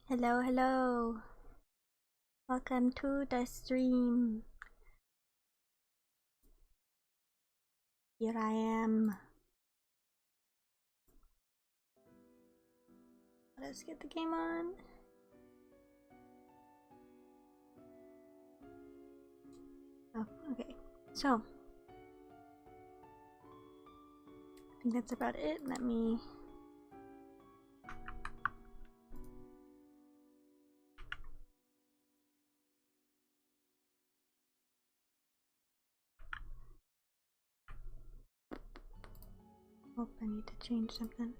Hello, hello. Welcome to the stream. Here I am. Let's get the game on. Oh, okay. So, I think that's about it. Let me... Oh, I need to change something.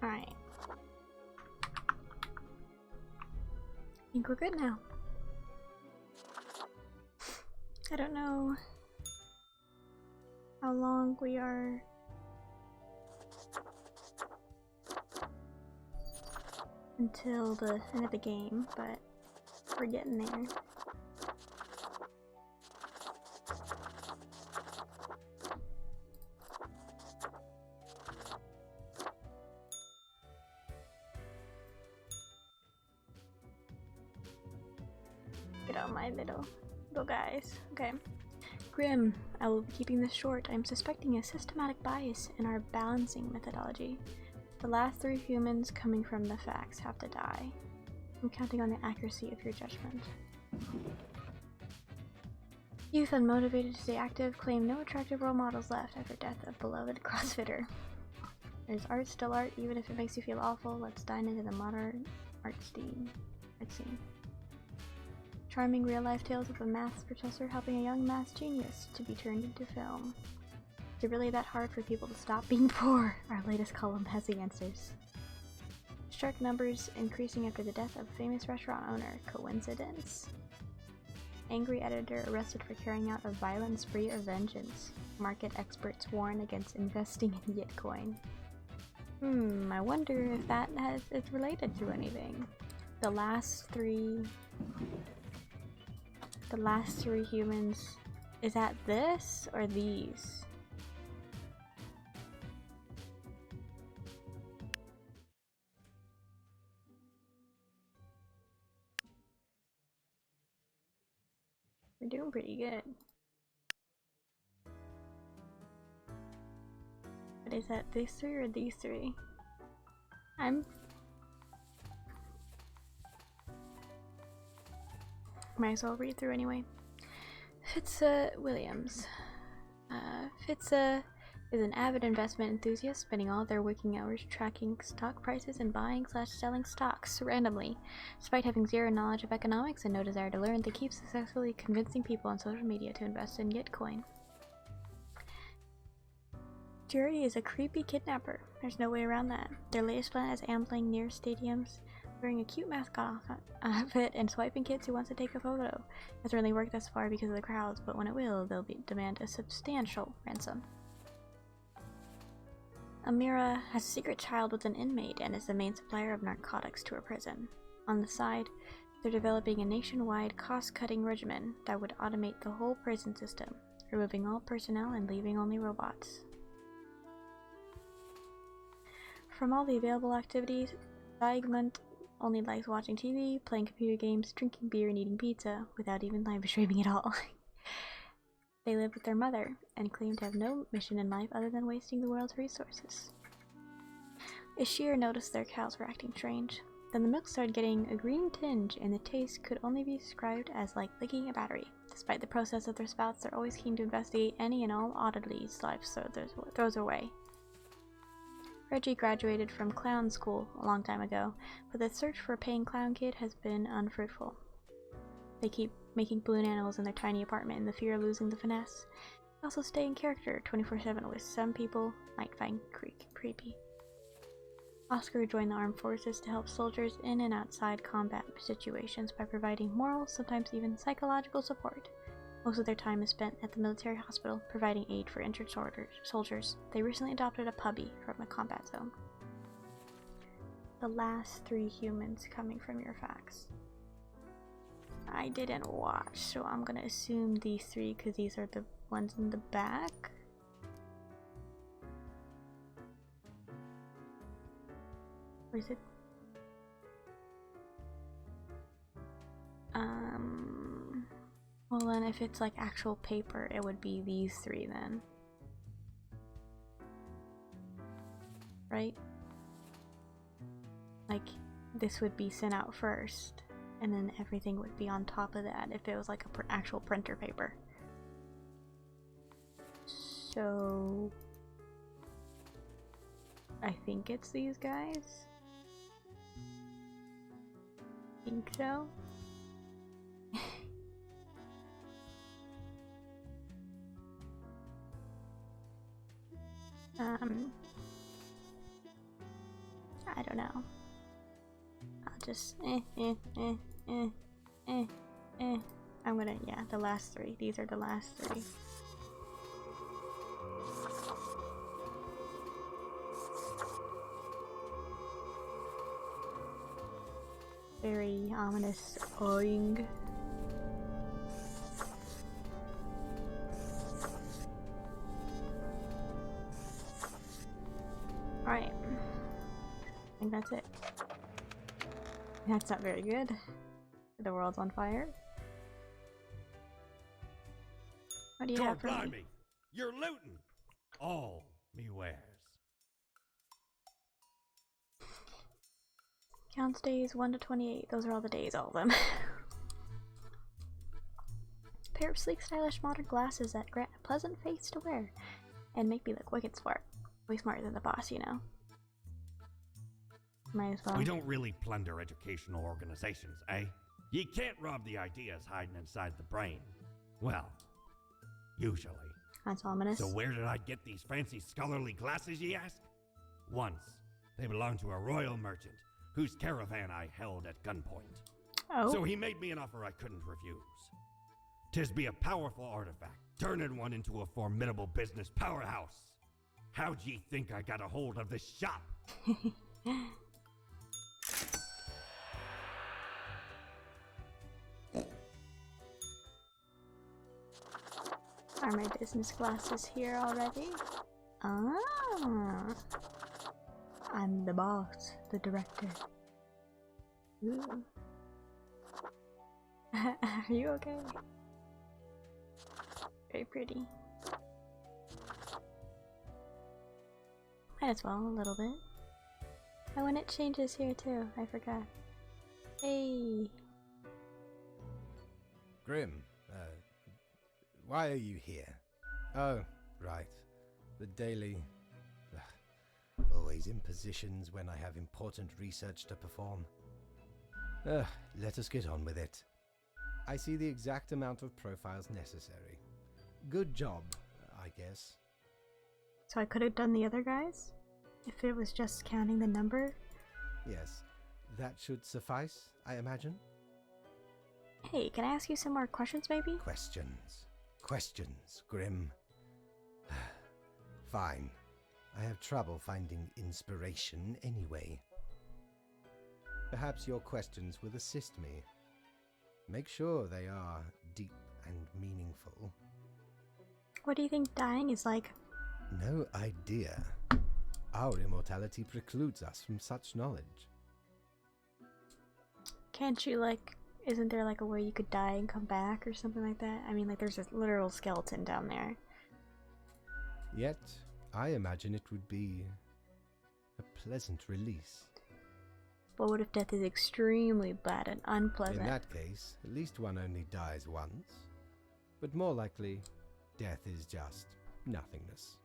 Alright. I think we're good now. I don't know how long we are until the end of the game, but we're getting there. Get out my little guys. Okay. Grim, I will be keeping this short. I'm suspecting a systematic bias in our balancing methodology. The last 3 humans coming from the facts have to die. I'm counting on the accuracy of your judgment. Youth unmotivated to stay active claim no attractive role models left after death of beloved CrossFitter. There's art still art, even if it makes you feel awful. Let's dine into the modern art scene. Charming real-life tales of a maths professor helping a young maths genius to be turned into film. Is it really that hard for people to stop being poor? Our latest column has the answers. Shark numbers increasing after the death of famous restaurant owner. Coincidence? Angry editor arrested for carrying out a violent spree of vengeance. Market experts warn against investing in Yitcoin. I wonder if that is related to anything. The last three humans, is that this or these? We're doing pretty good. But is that these 3 or these 3? Might as well read through anyway. Williams. Fitza is an avid investment enthusiast, spending all their waking hours tracking stock prices and buying/selling stocks randomly. Despite having zero knowledge of economics and no desire to learn, they keep successfully convincing people on social media to invest in Gitcoin. Jerry is a creepy kidnapper. There's no way around that. Their latest plan is ambling near stadiums, wearing a cute mascot outfit and swiping kids who wants to take a photo. Hasn't really worked thus far because of the crowds, but when it will, they'll demand a substantial ransom. Amira has a secret child with an inmate and is the main supplier of narcotics to her prison. On the side, they're developing a nationwide cost-cutting regimen that would automate the whole prison system, removing all personnel and leaving only robots. From all the available activities, Zygmunt only likes watching TV, playing computer games, drinking beer, and eating pizza, without even live streaming at all. They live with their mother, and claim to have no mission in life other than wasting the world's resources. Ishir noticed their cows were acting strange. Then the milk started getting a green tinge, and the taste could only be described as like licking a battery. Despite the process of their spouts, they're always keen to investigate any and all oddities life throws away. Reggie graduated from clown school a long time ago, but the search for a paying clown kid has been unfruitful. They keep making balloon animals in their tiny apartment in the fear of losing the finesse. They also stay in character 24/7, which some people might find creepy. Oscar joined the armed forces to help soldiers in and outside combat situations by providing moral, sometimes even psychological support. Most of their time is spent at the military hospital, providing aid for injured soldiers. They recently adopted a puppy from a combat zone. the last 3 humans coming from your fax? I didn't watch, so I'm gonna assume these 3 because these are the ones in the back. Or is it? Well then if it's like actual paper, it would be these 3 then. Right? Like, this would be sent out first, and then everything would be on top of that if it was like a actual printer paper. So I think it's these guys. Think so. I don't know. I'll just I'm gonna, yeah, the last 3. These are the last 3. Very ominous oing. Alright. I think that's it. That's not very good. The world's on fire. What do you have for me? Me? You're looting all me wares. Counts days 1 to 28. Those are all the days, all of them. Pair of sleek, stylish, modern glasses that grant a pleasant face to wear and make me look wicked smart. Way smarter than the boss, you know. Might as well. We don't really plunder educational organizations, eh? You can't rob the ideas hiding inside the brain. Well, usually. That's ominous. So where did I get these fancy scholarly glasses, ye ask? Once. They belonged to a royal merchant whose caravan I held at gunpoint. Oh. So he made me an offer I couldn't refuse. 'Tis be a powerful artifact, turning one into a formidable business powerhouse. How'd ye think I got a hold of this shop? Are my business glasses here already? Ah. I'm the boss, the director. Ooh. Are you okay? Very pretty. Might as well, a little bit. Oh, and it changes here too, I forgot. Hey! Grim, why are you here? Oh, right. The daily... always in positions when I have important research to perform. Let us get on with it. I see the exact amount of profiles necessary. Good job, I guess. So I could have done the other guys? If it was just counting the number? Yes, that should suffice, I imagine. Hey, can I ask you some more questions, maybe? Questions. Questions, Grim. Fine. I have trouble finding inspiration anyway. Perhaps your questions will assist me. Make sure they are deep and meaningful. What do you think dying is like? No idea. Our immortality precludes us from such knowledge. Can't you, like, isn't there like a way you could die and come back or something like that? I mean, like, there's a literal skeleton down there. Yet, I imagine it would be a pleasant release. But what if death is extremely bad and unpleasant? In that case, at least one only dies once. But more likely, death is just nothingness.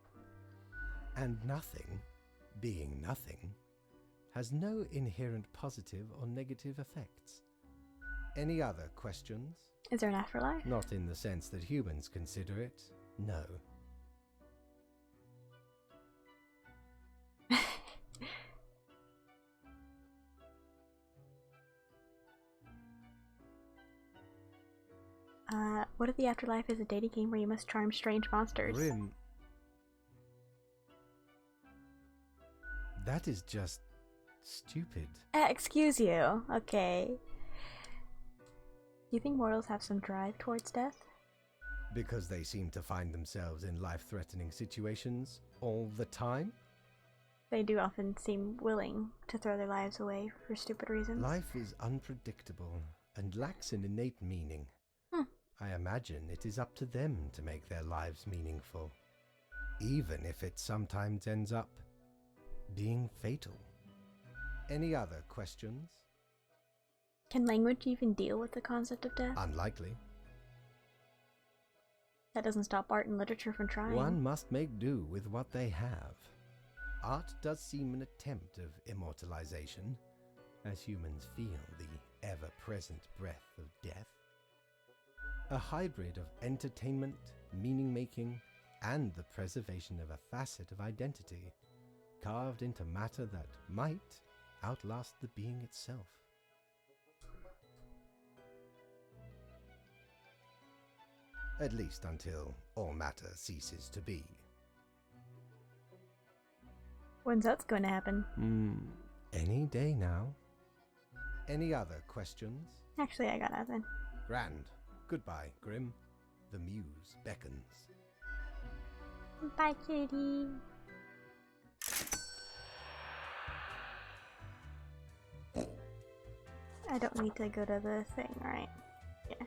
And nothing, being nothing, has no inherent positive or negative effects. Any other questions? Is there an afterlife? Not in the sense that humans consider it, no. What if the afterlife is a dating game where you must charm strange monsters? Grim. That is just stupid. Excuse you. Okay. Do you think mortals have some drive towards death? Because they seem to find themselves in life-threatening situations all the time? They do often seem willing to throw their lives away for stupid reasons. Life is unpredictable and lacks an innate meaning. I imagine it is up to them to make their lives meaningful, even if it sometimes ends up being fatal. Any other questions? Can language even deal with the concept of death? Unlikely. That doesn't stop art and literature from trying. One must make do with what they have. Art does seem an attempt of immortalization, as humans feel the ever-present breath of death. A hybrid of entertainment, meaning-making, and the preservation of a facet of identity, carved into matter that might outlast the being itself. At least until all matter ceases to be. When's that's going to happen? Any day now. Any other questions? Actually, I got nothing. Grand. Goodbye, Grim. The muse beckons. Bye, kitty. I don't need to go to the thing, right? Yeah.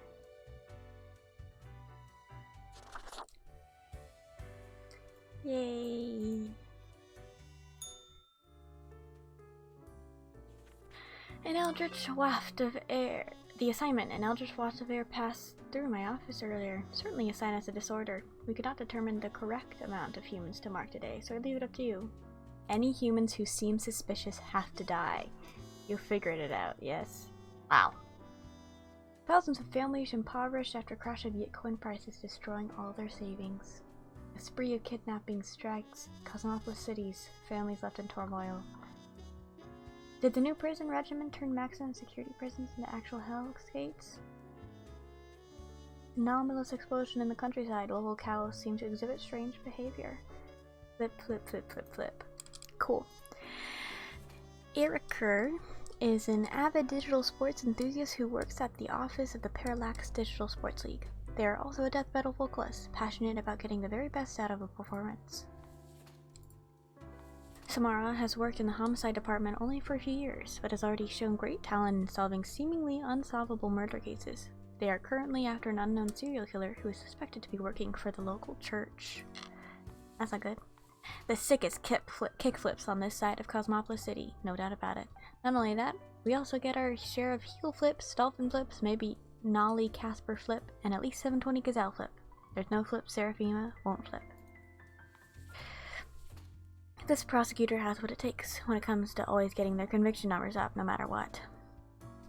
Yay! An eldritch waft of air. The assignment, an eldritch waft of air passed through my office earlier. Certainly a sign as a disorder. We could not determine the correct amount of humans to mark today, so I leave it up to you. Any humans who seem suspicious have to die. You figured it out, yes? Wow. Thousands of families impoverished after crash of Bitcoin prices destroying all their savings. A spree of kidnappings strikes Cosmopolis cities, families left in turmoil. Did the new prison regimen turn maximum security prisons into actual hellscapes? Anomalous explosion in the countryside. Local cows seem to exhibit strange behavior. Flip, flip, flip, flip, flip. Cool. Eriker is an avid digital sports enthusiast who works at the office of the Parallax Digital Sports League. They are also a death metal vocalist, passionate about getting the very best out of a performance. Samara has worked in the homicide department only for a few years, but has already shown great talent in solving seemingly unsolvable murder cases. They are currently after an unknown serial killer who is suspected to be working for the local church. That's not good. The sickest kickflips on this side of Cosmopolis City, no doubt about it. Not only that, we also get our share of heel flips, dolphin flips, maybe Nolly Casper flip, and at least 720 Gazelle flip. There's no flip Seraphima won't flip. This prosecutor has what it takes when it comes to always getting their conviction numbers up no matter what.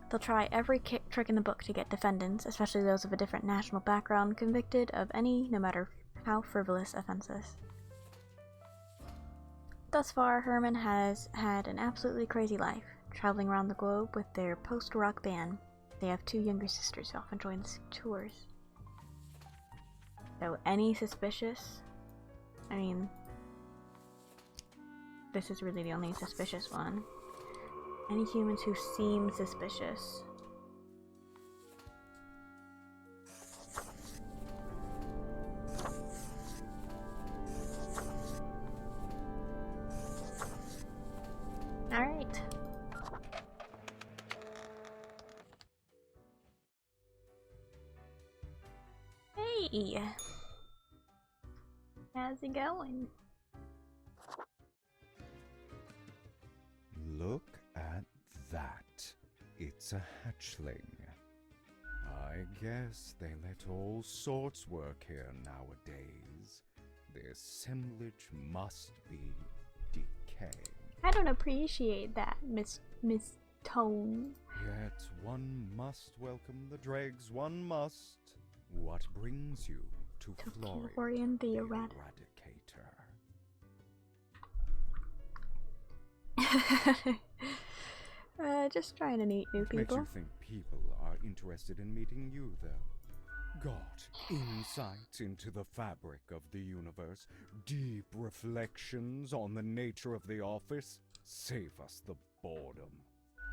They'll try every trick in the book to get defendants, especially those of a different national background, convicted of any, no matter how frivolous, offenses. Thus far, Herman has had an absolutely crazy life, traveling around the globe with their post-rock band. They have 2 younger sisters who often join the tours. So, any suspicious? I mean, this is really the only suspicious one. Any humans who seem suspicious. Alright. Hey! How's it going? Look at that. It's a hatchling. I guess they let all sorts work here nowadays. The assemblage must be decaying. I don't appreciate that, Miss Tone. Yet one must welcome the dregs, one must. What brings you to Florian the Eradicator. Just trying to meet new What makes people. you think people are interested in meeting you, though? Got insight into the fabric of the universe, deep reflections on the nature of the office? Save us the boredom.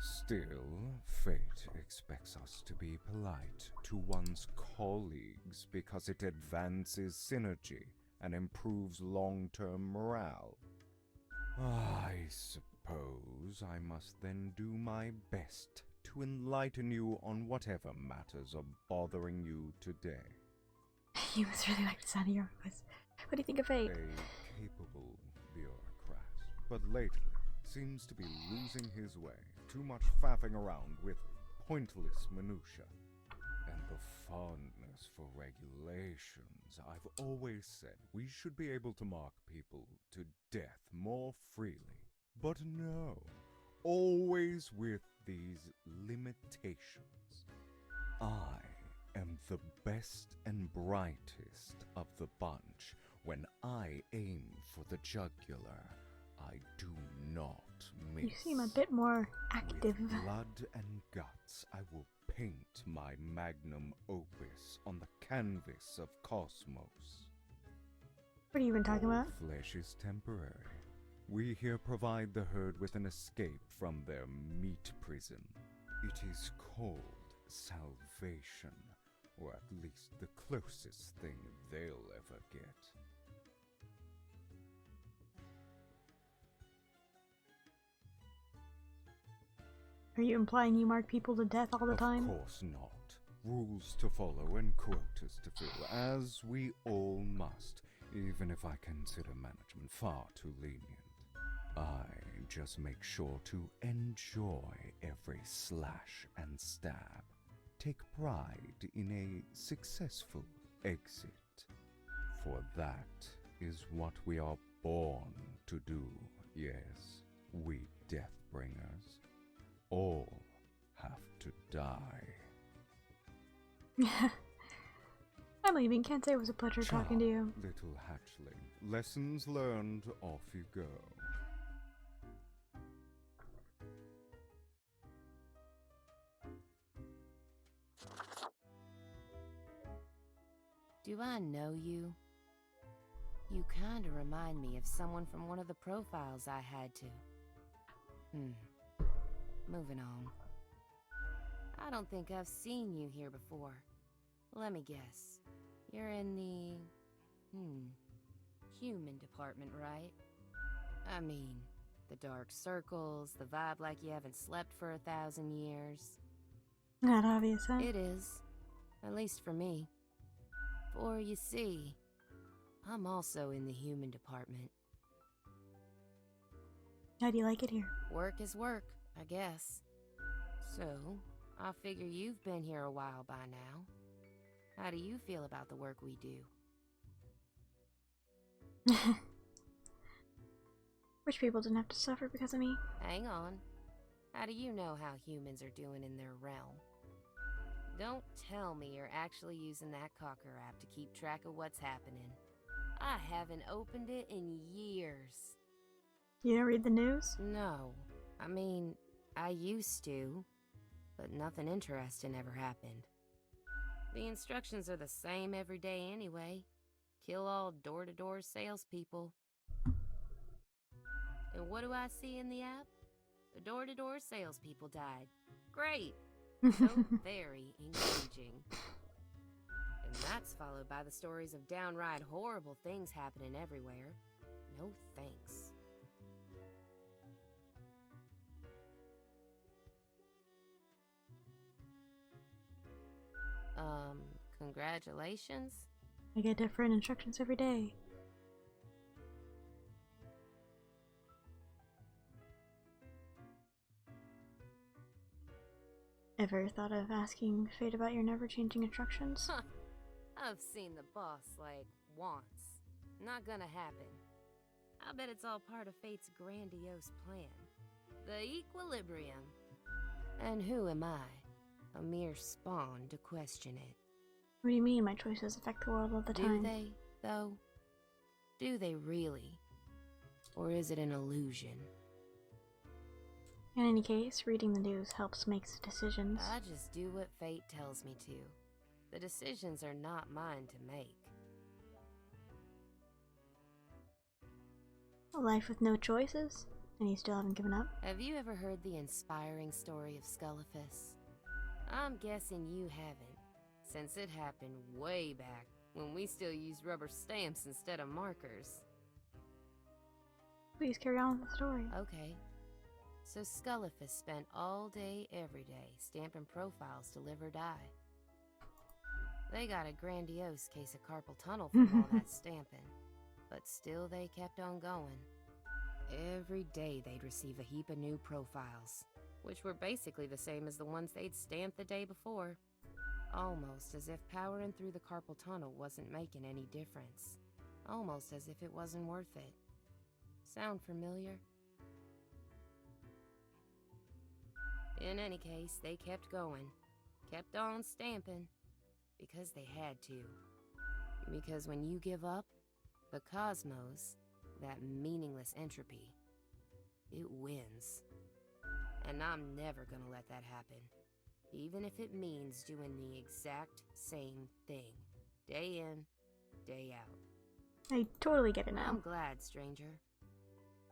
Still, fate expects us to be polite to one's colleagues because it advances synergy and improves long-term morale. I suppose I must then do my best to enlighten you on whatever matters are bothering you today. You must really like the sound of your voice. What do you think of fate? A capable bureaucrat, but lately seems to be losing his way. Too much faffing around with pointless minutia. And the fondness for regulations. I've always said we should be able to mark people to death more freely. But no, always with these limitations. I am the best and brightest of the bunch. When I aim for the jugular, I do not miss. You seem a bit more active. With blood and guts, I will paint my magnum opus on the canvas of cosmos. What are you even talking about? Flesh is temporary. We here provide the herd with an escape from their meat prison. It is called salvation, or at least the closest thing they'll ever get. Are you implying you mark people to death all the time? Of course not. Rules to follow and quotas to fill, as we all must, even if I consider management far too lenient. I just make sure to enjoy every slash and stab. Take pride in a successful exit. For that is what we are born to do, yes, we Deathbringers. All have to die. I'm leaving. Can't say it was a pleasure talking to you. Little hatchling. Lessons learned, off you go. Do I know you? You kinda remind me of someone from one of the profiles I had to. Moving on. I don't think I've seen you here before. Let me guess. You're in the... human department, right? I mean, the dark circles, the vibe like you haven't slept for 1,000 years. Not obvious, huh? It is. At least for me. For, you see, I'm also in the human department. How do you like it here? Work is work, I guess. So, I figure you've been here a while by now. How do you feel about the work we do? Wish people didn't have to suffer because of me. Hang on. How do you know how humans are doing in their realm? Don't tell me you're actually using that Cocker app to keep track of what's happening. I haven't opened it in years. You don't read the news? No. I mean, I used to, but nothing interesting ever happened. The instructions are the same every day anyway. Kill all door-to-door salespeople. And what do I see in the app? The door-to-door salespeople died. Great! So very engaging. And that's followed by the stories of downright horrible things happening everywhere. No thanks. Congratulations? I get different instructions every day. Ever thought of asking Fate about your never-changing instructions? Huh. I've seen the boss, like, once. Not gonna happen. I bet it's all part of Fate's grandiose plan. The Equilibrium. And who am I? A mere spawn to question it. What do you mean my choices affect the world all the time? Do they, though? Do they really? Or is it an illusion? In any case, reading the news helps make decisions. I just do what Fate tells me to. The decisions are not mine to make. A life with no choices? And you still haven't given up? Have you ever heard the inspiring story of Scullifus? I'm guessing you haven't, since it happened way back when we still used rubber stamps instead of markers. Please carry on with the story. Okay. So Scullifus spent all day, every day, stamping profiles to live or die. They got a grandiose case of carpal tunnel from all that stamping, but still they kept on going. Every day they'd receive a heap of new profiles, which were basically the same as the ones they'd stamped the day before. Almost as if powering through the carpal tunnel wasn't making any difference. Almost as if it wasn't worth it. Sound familiar? In any case, they kept going. Kept on stamping. Because they had to. Because when you give up, the cosmos, that meaningless entropy, it wins. And I'm never gonna let that happen. Even if it means doing the exact same thing. Day in, day out. I totally get it now. I'm glad, stranger.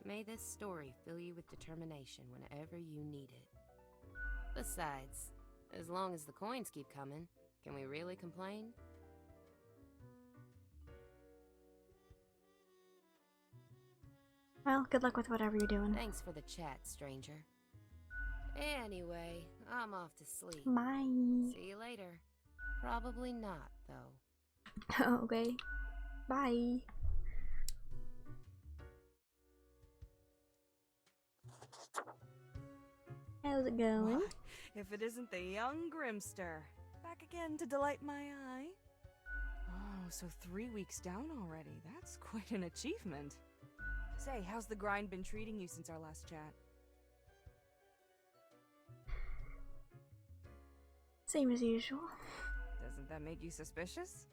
May this story fill you with determination whenever you need it. Besides, as long as the coins keep coming, can we really complain? Well, good luck with whatever you're doing. Thanks for the chat, stranger. Anyway, I'm off to sleep. Bye. See you later. Probably not, though. Okay. Bye. How's it going? Why, if it isn't the young Grimster. Back again to delight my eye. Oh, so 3 weeks down already. That's quite an achievement. Say, how's the grind been treating you since our last chat? Same as usual. Doesn't that make you suspicious?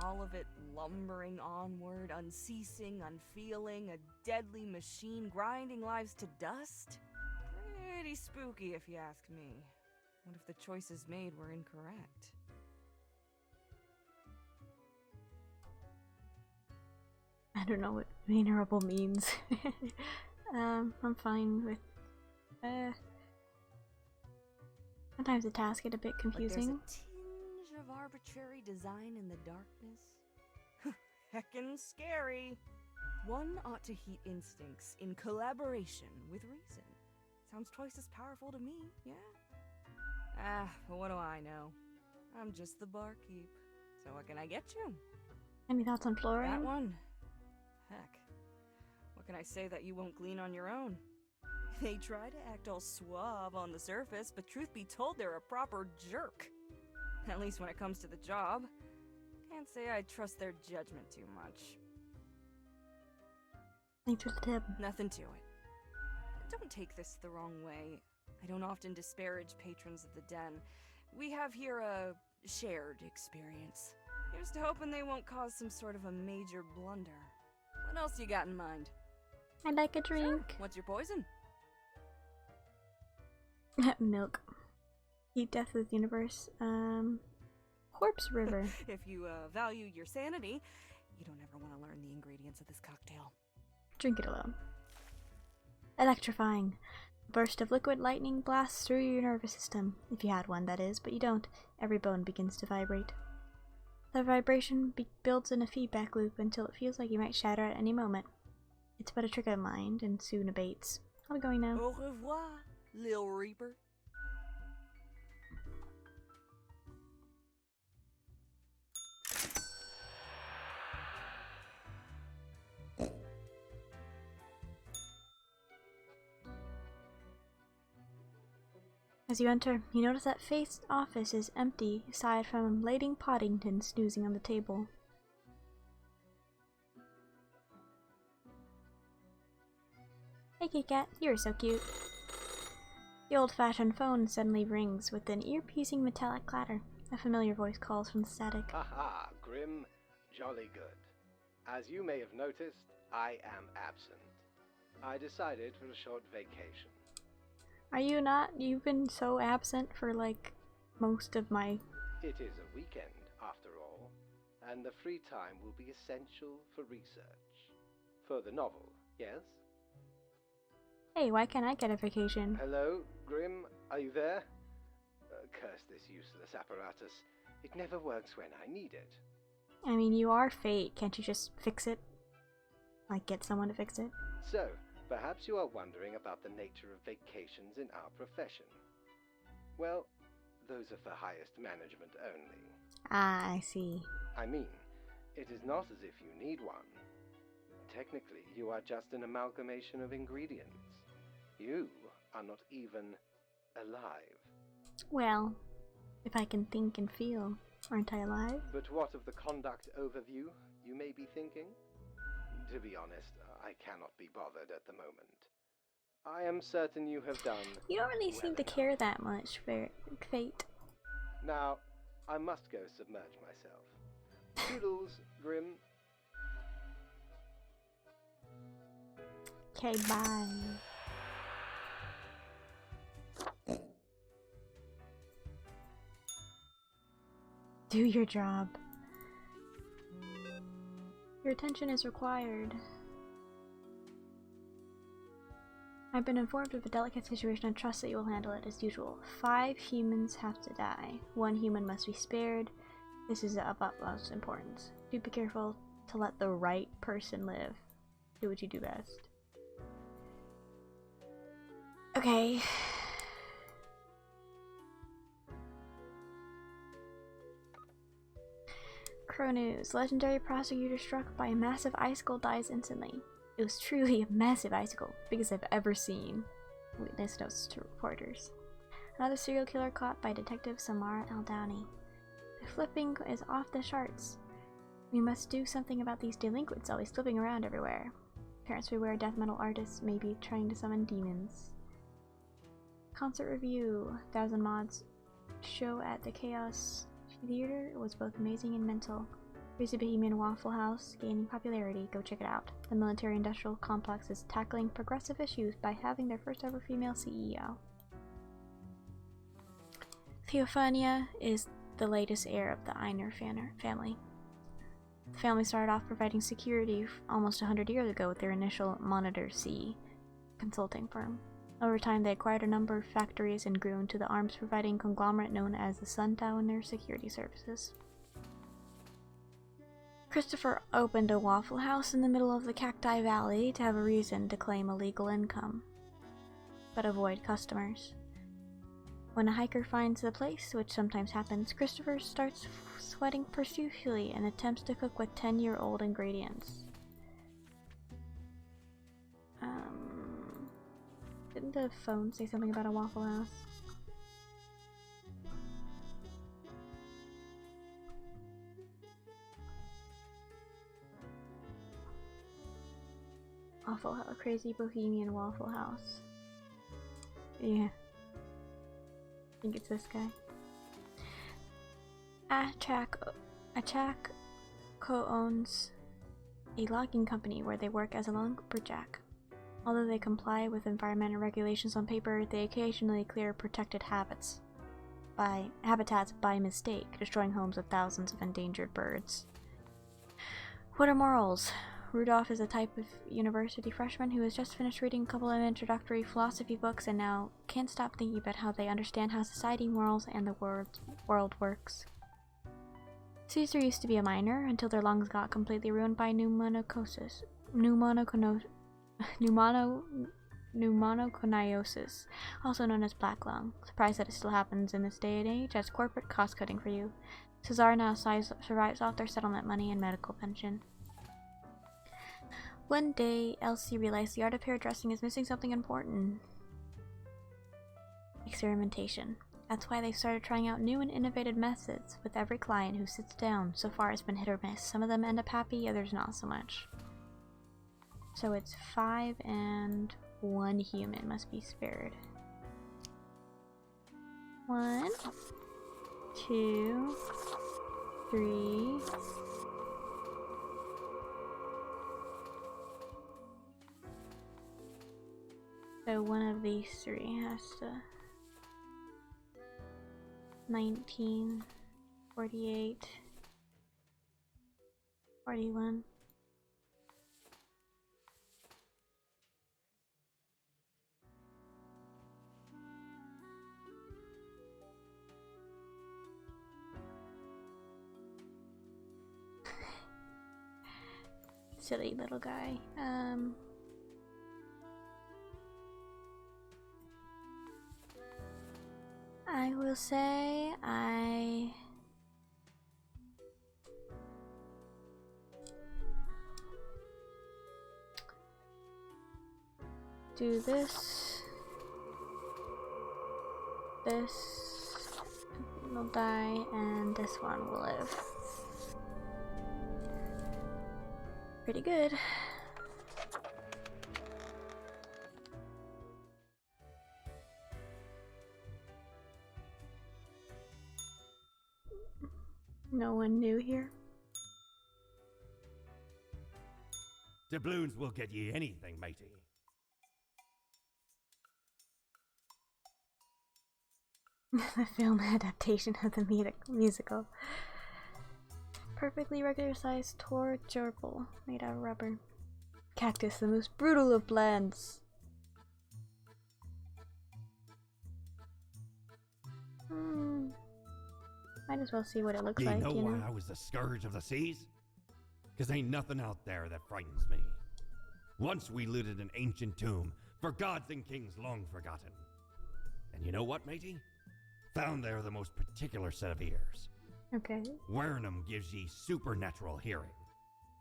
All of it lumbering onward, unceasing, unfeeling, a deadly machine grinding lives to dust? Pretty spooky if you ask me. What if the choices made were incorrect? I don't know what vulnerable means. I'm fine with. Sometimes the tasks get a bit confusing. But there's a tinge of arbitrary design in the darkness. Heckin' scary. One ought to heed instincts in collaboration with reason. Sounds twice as powerful to me, yeah? But what do I know? I'm just the barkeep. So what can I get you? Any thoughts on That Florian? one? Heck. What can I say that you won't glean on your own? They try to act all suave on the surface, but truth be told, they're a proper jerk. At least when it comes to the job. Can't say I trust their judgment too much. Thanks for the tip. Nothing to it. Don't take this the wrong way. I don't often disparage patrons of the den. We have here a shared experience. Here's to hoping they won't cause some sort of a major blunder. What else you got in mind? I'd like a Sure. drink. What's your poison? Milk. Eat death with universe. Corpse River. If you value your sanity, you don't ever want to learn the ingredients of this cocktail. Drink it alone. Electrifying. Burst of liquid lightning blasts through your nervous system. If you had one, that is, but you don't. Every bone begins to vibrate. The vibration builds in a feedback loop until it feels like you might shatter at any moment. It's but a trick of mind, and soon abates. How are we going now? Au revoir, Lil Reaper. As you enter, you notice that Faith's office is empty, aside from Lady Poddington snoozing on the table. Hey Kit Kat, you're so cute. The old-fashioned phone suddenly rings with an ear-piercing metallic clatter. A familiar voice calls from the static. Haha, Grim, jolly good. As you may have noticed, I am absent. I decided for a short vacation. Are you not? You've been so absent for like most of my... It is a weekend, after all, and the free time will be essential for research. For the novel, yes? Hey, why can't I get a vacation? Hello, Grim? Are you there? Curse this useless apparatus. It never works when I need it. I mean, you are Fate. Can't you just fix it? Like, get someone to fix it? So, perhaps you are wondering about the nature of vacations in our profession. Well, those are for highest management only. Ah, I see. I mean, it is not as if you need one. Technically, you are just an amalgamation of ingredients. You are not even alive. Well, if I can think and feel, aren't I alive? But what of the conduct overview, you may be thinking? To be honest, I cannot be bothered at the moment. I am certain you have done. You don't really well seem to enough. care that much for Fate. Now, I must go submerge myself. Toodles, Grim. Okay, bye. Do your job. Your attention is required. I've been informed of a delicate situation and trust that you will handle it as usual. 5 humans have to die. 1 human must be spared. This is of utmost importance. Do be careful to let the right person live. Do what you do best. Okay. Crow News. Legendary prosecutor struck by a massive icicle dies instantly. It was truly a massive icicle, biggest I've ever seen. Witness notes to reporters. Another serial killer caught by Detective Samara Al-Downey. The flipping is off the charts. We must do something about these delinquents always flipping around everywhere. Parents beware, death metal artists may be trying to summon demons. Concert review. 1000 Mods show at the Chaos Theater was both amazing and mental. Crazy Bohemian Waffle House gaining popularity. Go check it out. The military-industrial complex is tackling progressive issues by having their first ever female CEO. Theophania is the latest heir of the Einer family. The family started off providing security almost 100 years ago with their initial Monitor C consulting firm. Over time, they acquired a number of factories and grew into the arms-providing conglomerate known as the Sundowner Security Services. Christopher opened a Waffle House in the middle of the Cacti Valley to have a reason to claim illegal income, but avoid customers. When a hiker finds the place, which sometimes happens, Christopher starts sweating profusely and attempts to cook with 10-year-old ingredients. Didn't the phone say something about a Waffle House? Crazy Bohemian Waffle House. Yeah. I think it's this guy. Achak co-owns a logging company where they work as a lumberjack. Although they comply with environmental regulations on paper, they occasionally clear protected habitats by mistake, destroying homes of thousands of endangered birds. What are morals? Rudolph is a type of university freshman who has just finished reading a couple of introductory philosophy books and now can't stop thinking about how they understand how society, morals, and the world works. Caesar used to be a miner until their lungs got completely ruined by pneumoconiosis, also known as black lung. Surprised that it still happens in this day and age as corporate cost-cutting for you. Cesar now survives off their settlement money and medical pension. One day, Elsie realized the art of hairdressing is missing something important. Experimentation. That's why they started trying out new and innovative methods with every client who sits down. So far it's been hit or miss. Some of them end up happy, others not so much. So it's 5 and 1 human must be spared. 1, 2, 3. So one of these 3 has to 19, 48, 41. silly little guy. I will say I do this. This will die, and this one will live. Pretty good. No one new here. Doubloons will get ye anything, matey. The film adaptation of the musical. Perfectly regular sized tour gerbil made out of rubber. Cactus, the most brutal of plants. Might as well see what it looks like, Know you know? why I was the scourge of the seas? 'Cause ain't nothing out there that frightens me. Once we looted an ancient tomb for gods and kings long forgotten. And you know what, matey? Found there the most particular set of ears. Okay. Wearing 'em gives ye supernatural hearing.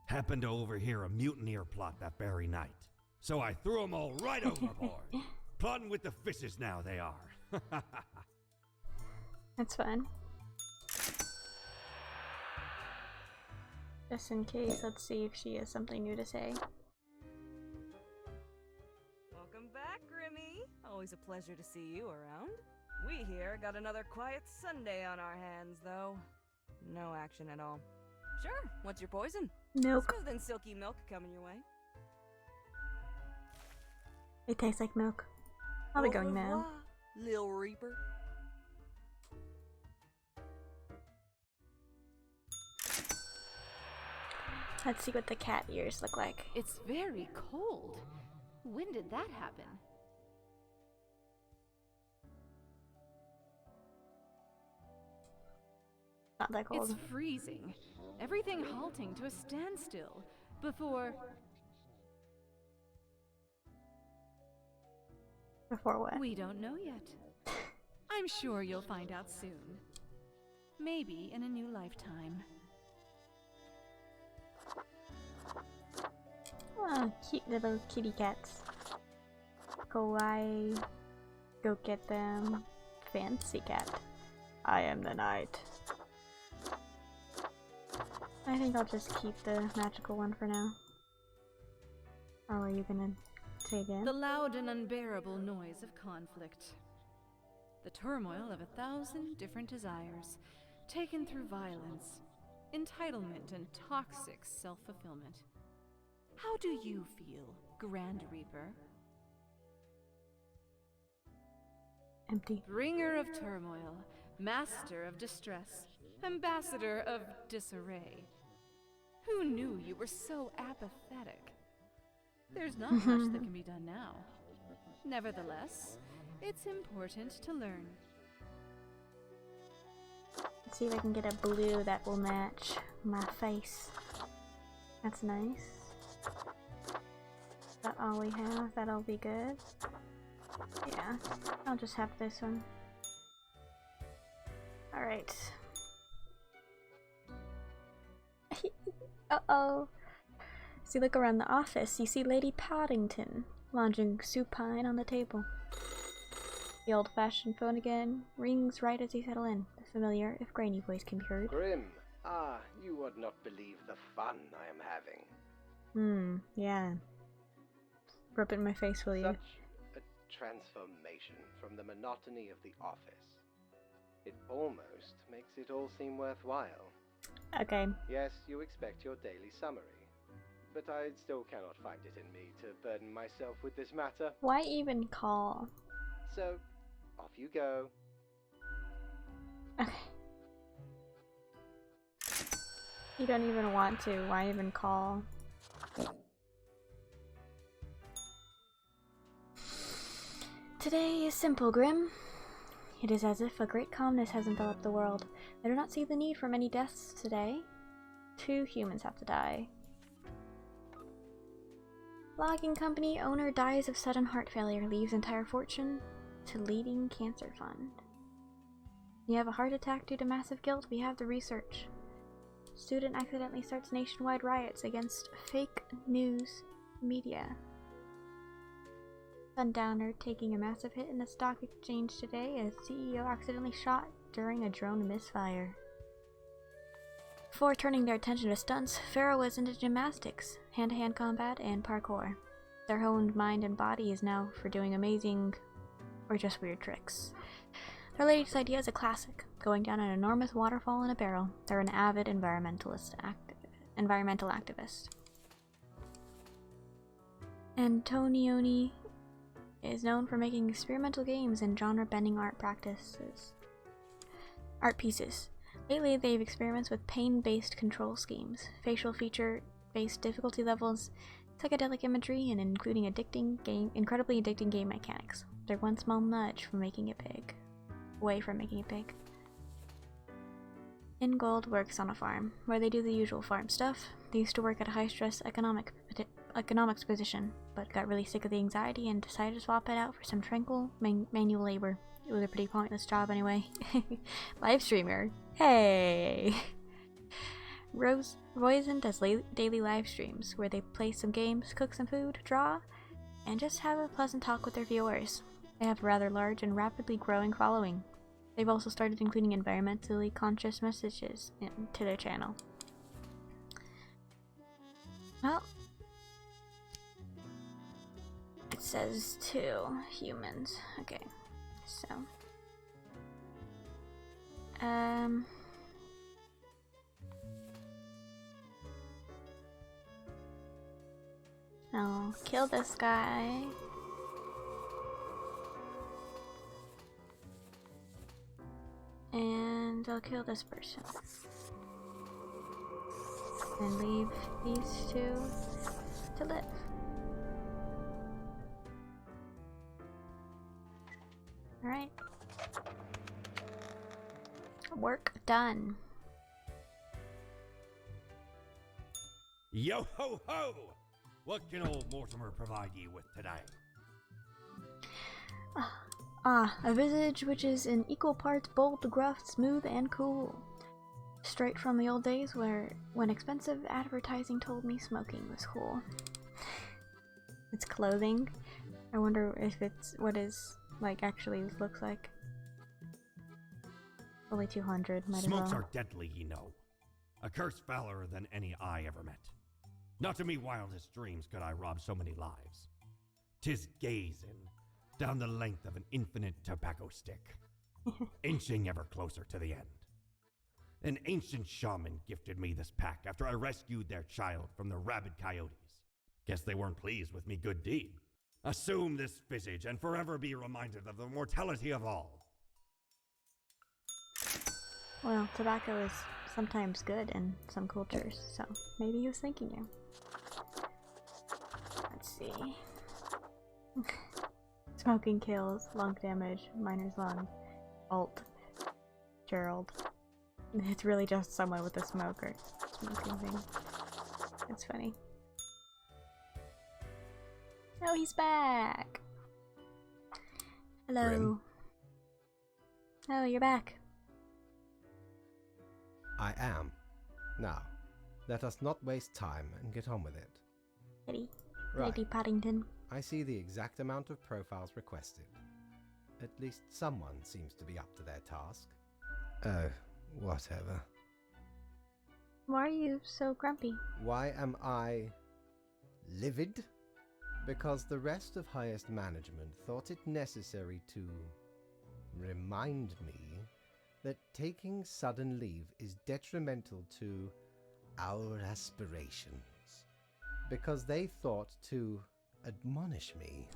Happened to overhear a mutineer plot that very night. So I threw 'em all right overboard. Plotting with the fishes now they are. That's fun. Just in case, let's see if she has something new to say. Welcome back, Grimmy. Always a pleasure to see you around. We here got another quiet Sunday on our hands, though. No action at all. Sure, what's your poison? Milk. Smooth and silky milk coming your way. It tastes like milk. I'll be going now. revoir, Lil Reaper. Let's see what the cat ears look like. It's very cold. When did that happen? Not that cold. It's freezing. Everything halting to a standstill before... Before what? We don't know yet. I'm sure you'll find out soon. Maybe in a new lifetime. Oh, cute little kitty cats. Kawaii. Go get them. Fancy cat. I am the night. I think I'll just keep the magical one for now. Or are you gonna say again? The loud and unbearable noise of conflict. The turmoil of 1,000 different desires, taken through violence, entitlement, and toxic self-fulfillment. How do you feel, Grand Reaper? Empty. Bringer of turmoil, master of distress, ambassador of disarray. Who knew you were so apathetic? There's not much that can be done now. Nevertheless, it's important to learn. Let's see if I can get a blue that will match my face. That's nice. Is that all we have? That'll be good. Yeah, I'll just have this one. Alright. Uh-oh. As you look around the office, you see Lady Paddington lounging supine on the table. The old-fashioned phone again rings right as you settle in. The familiar, if grainy voice can be heard. Grim, you would not believe the fun I am having. Yeah. Rub it in my face, will you? Such a transformation from the monotony of the office. It almost makes it all seem worthwhile. Okay. Yes, you expect your daily summary, but I still cannot find it in me to burden myself with this matter. Why even call? So, off you go. Okay. You don't even want to. Why even call? Today is simple, Grim. It is as if a great calmness has enveloped the world. I do not see the need for many deaths today. 2 humans have to die. Logging company owner dies of sudden heart failure, leaves entire fortune to leading cancer fund. You have a heart attack due to massive guilt? We have the research. Student accidentally starts nationwide riots against fake news media. Sundowner taking a massive hit in the stock exchange today as CEO accidentally shot during a drone misfire. Before turning their attention to stunts, Pharaoh was into gymnastics, hand-to-hand combat, and parkour. Their honed mind and body is now for doing amazing or just weird tricks. Their latest idea is a classic, going down an enormous waterfall in a barrel. They're an avid environmental activist. Antonioni is known for making experimental games and genre-bending art pieces. Lately, they've experimented with pain-based control schemes, facial feature-based difficulty levels, psychedelic imagery, and incredibly addicting game mechanics. They're one small nudge from making it big. Away from making it big. InGold works on a farm, where they do the usual farm stuff. They used to work at a high-stress economics position, but got really sick of the anxiety and decided to swap it out for some tranquil manual labor. It was a pretty pointless job anyway. Live streamer. Hey! Roizen does daily live streams, where they play some games, cook some food, draw, and just have a pleasant talk with their viewers. They have a rather large and rapidly growing following. They've also started including environmentally conscious messages into their channel. Well, it says 2 humans. Okay, so I'll kill this guy. And I'll kill this person. And leave these 2 to live. Alright. Work done. Yo ho ho! What can old Mortimer provide you with today? A visage which is in equal parts bold, gruff, smooth, and cool. Straight from the old days when expensive advertising told me smoking was cool. It's clothing. I wonder if it's what is like actually looks like. Only 200, might Smokes as well. are deadly, you know. A curse fouler than any I ever met. Not to me wildest dreams could I rob so many lives. 'Tis gazing down the length of an infinite tobacco stick, inching ever closer to the end. An ancient shaman gifted me this pack after I rescued their child from the rabid coyotes. Guess they weren't pleased with me good deed. Assume this visage and forever be reminded of the mortality of all. Well, tobacco is sometimes good in some cultures, so maybe he was thanking you. Let's see. Smoking kills, lung damage, miner's lung, alt, Gerald. It's really just someone with a smoking thing. It's funny. Oh, he's back! Hello. Grim? Oh, you're back. I am. Now, let us not waste time and get on with it. Lady. Right. Lady Paddington. I see the exact amount of profiles requested. At least someone seems to be up to their task. Oh, whatever. Why are you so grumpy? Why am I livid? Because the rest of highest management thought it necessary to remind me that taking sudden leave is detrimental to our aspirations. Because they thought to admonish me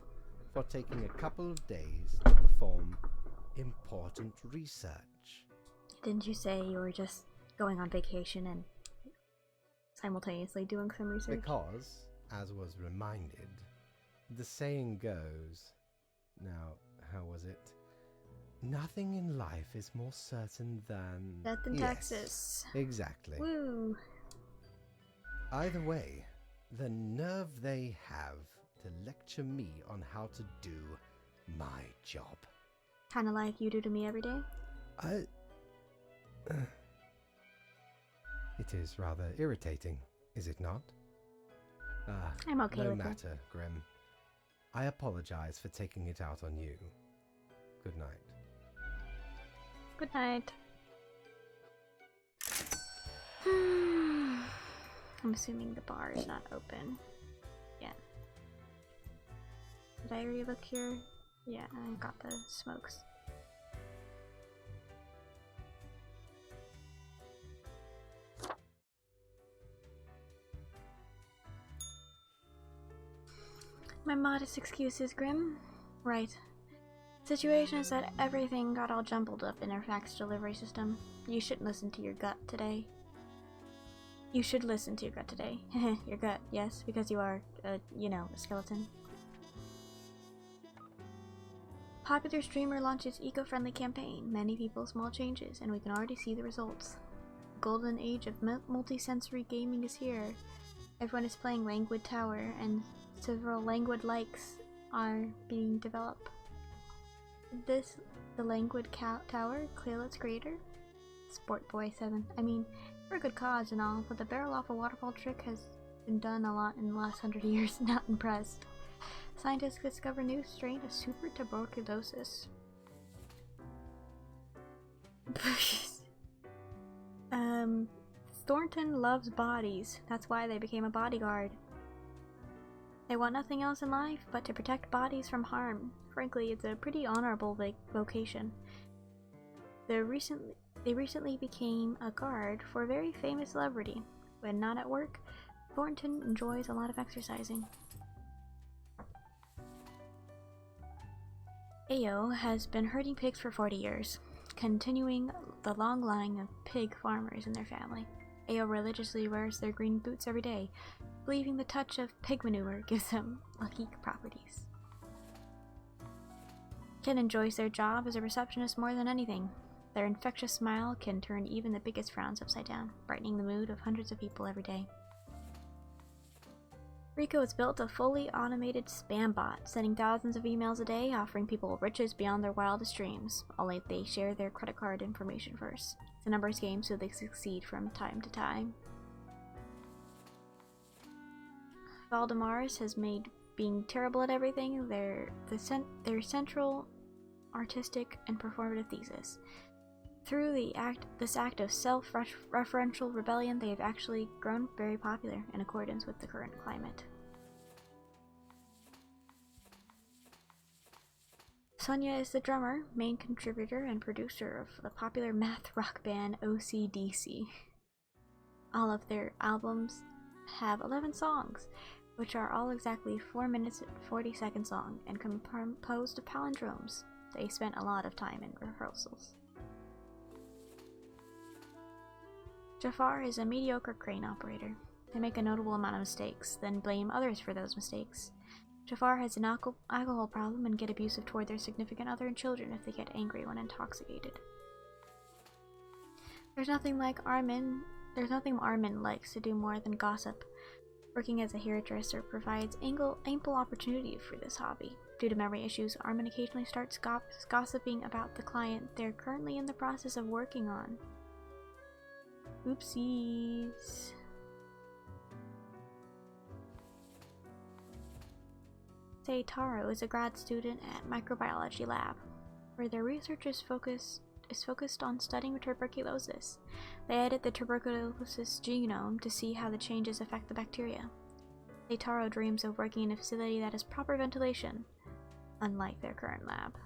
for taking a couple of days to perform important research. Didn't you say you were just going on vacation and simultaneously doing some research? Because, as was reminded, the saying goes, now, how was it? Nothing in life is more certain than... Death in Yes, Texas. Exactly. Woo! Either way, The nerve they have to lecture me on how to do my job. Kinda like you do to me every day. It is rather irritating, is it not? I'm okay no with it. matter, Grim. I apologize for taking it out on you. Good night. Good night. I'm assuming the bar is not open. Yeah. Did I relook here? Yeah, I got the smokes. My modest excuses, Grim. Right. Situation is that everything got all jumbled up in our fax delivery system. You shouldn't listen to your gut today. You should listen to your gut today. Your gut, yes, because you are, a skeleton. Popular streamer launches eco-friendly campaign. Many people, small changes, and we can already see the results. Golden age of multi-sensory gaming is here. Everyone is playing Languid Tower, and several Languid likes are being developed. The Languid Tower, Claylet's creator? Sportboy7. I mean, for a good cause and all, but the barrel off a waterfall trick has been done a lot in the last 100 years. Not impressed. Scientists discover new strain of super tuberculosis. Thornton loves bodies. That's why they became a bodyguard. They want nothing else in life but to protect bodies from harm. Frankly, it's a pretty honorable vocation. They recently became a guard for a very famous celebrity. When not at work, Thornton enjoys a lot of exercising. Ayo has been herding pigs for 40 years, continuing the long line of pig farmers in their family. Ayo religiously wears their green boots every day, believing the touch of pig manure gives them lucky properties. Ken enjoys their job as a receptionist more than anything. Their infectious smile can turn even the biggest frowns upside down, brightening the mood of hundreds of people every day. Rico has built a fully automated spam bot, sending thousands of emails a day, offering people riches beyond their wildest dreams, only they share their credit card information first. It's a numbers game, so they succeed from time to time. Valdemars has made being terrible at everything their central artistic and performative thesis. Through this act of self-referential rebellion, they have actually grown very popular in accordance with the current climate. Sonia is the drummer, main contributor, and producer of the popular math rock band OCDC. All of their albums have 11 songs, which are all exactly 4 minutes and 40 seconds long and composed of palindromes. They spent a lot of time in rehearsals. Jafar is a mediocre crane operator. They make a notable amount of mistakes, then blame others for those mistakes. Jafar has an alcohol problem and get abusive toward their significant other and children if they get angry when intoxicated. There's nothing Armin likes to do more than gossip. Working as a hairdresser provides ample opportunity for this hobby. Due to memory issues, Armin occasionally starts gossiping about the client they're currently in the process of working on. Oopsies. Taro is a grad student at Microbiology Lab, where their research is focused on studying tuberculosis. They edit the tuberculosis genome to see how the changes affect the bacteria. Taro dreams of working in a facility that has proper ventilation, unlike their current lab.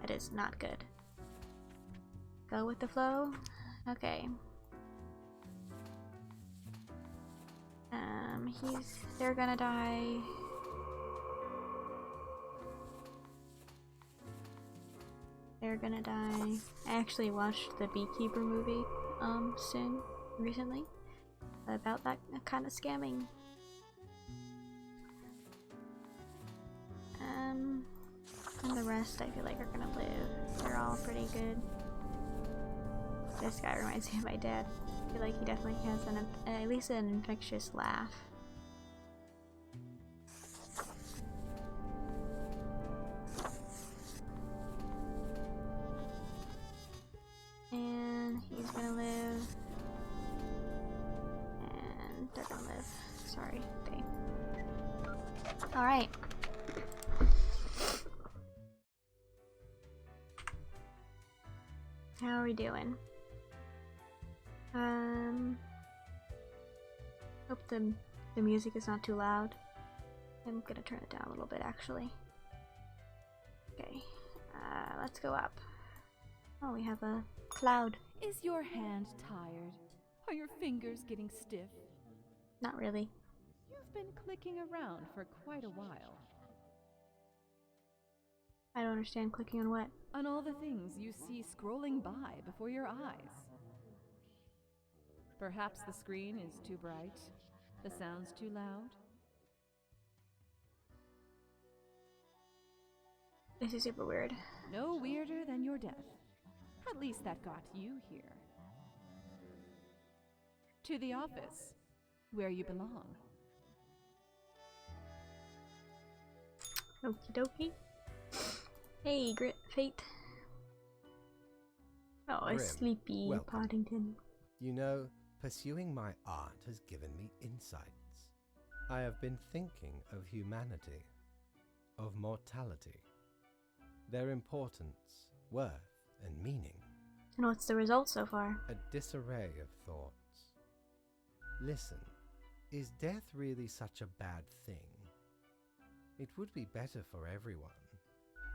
That is not good. Go with the flow? Okay. They're gonna die. They're gonna die. I actually watched the Beekeeper movie recently about that kind of scamming. And the rest I feel like are gonna live. They're all pretty good. This guy reminds me of my dad. I feel like he definitely has at least an infectious laugh. sorry, day. Alright. How are we doing? Hope the music is not too loud. I'm gonna turn it down a little bit actually. Okay, let's go up. Oh, we have a cloud. Is your hand tired? Are your fingers getting stiff? Not really. You've been clicking around for quite a while. I don't understand clicking on what. On all the things you see scrolling by before your eyes. Perhaps the screen is too bright, the sound's too loud. This is super weird. No weirder than your death. At least that got you here. To the office, where you belong. Okie dokie. Hey, Grit Fate. Oh, a Grim, sleepy welcome. Poddington. You know, pursuing my art has given me insights. I have been thinking of humanity, of mortality, their importance, worth, and meaning. And what's the result so far? A disarray of thoughts. Listen, is death really such a bad thing? It would be better for everyone.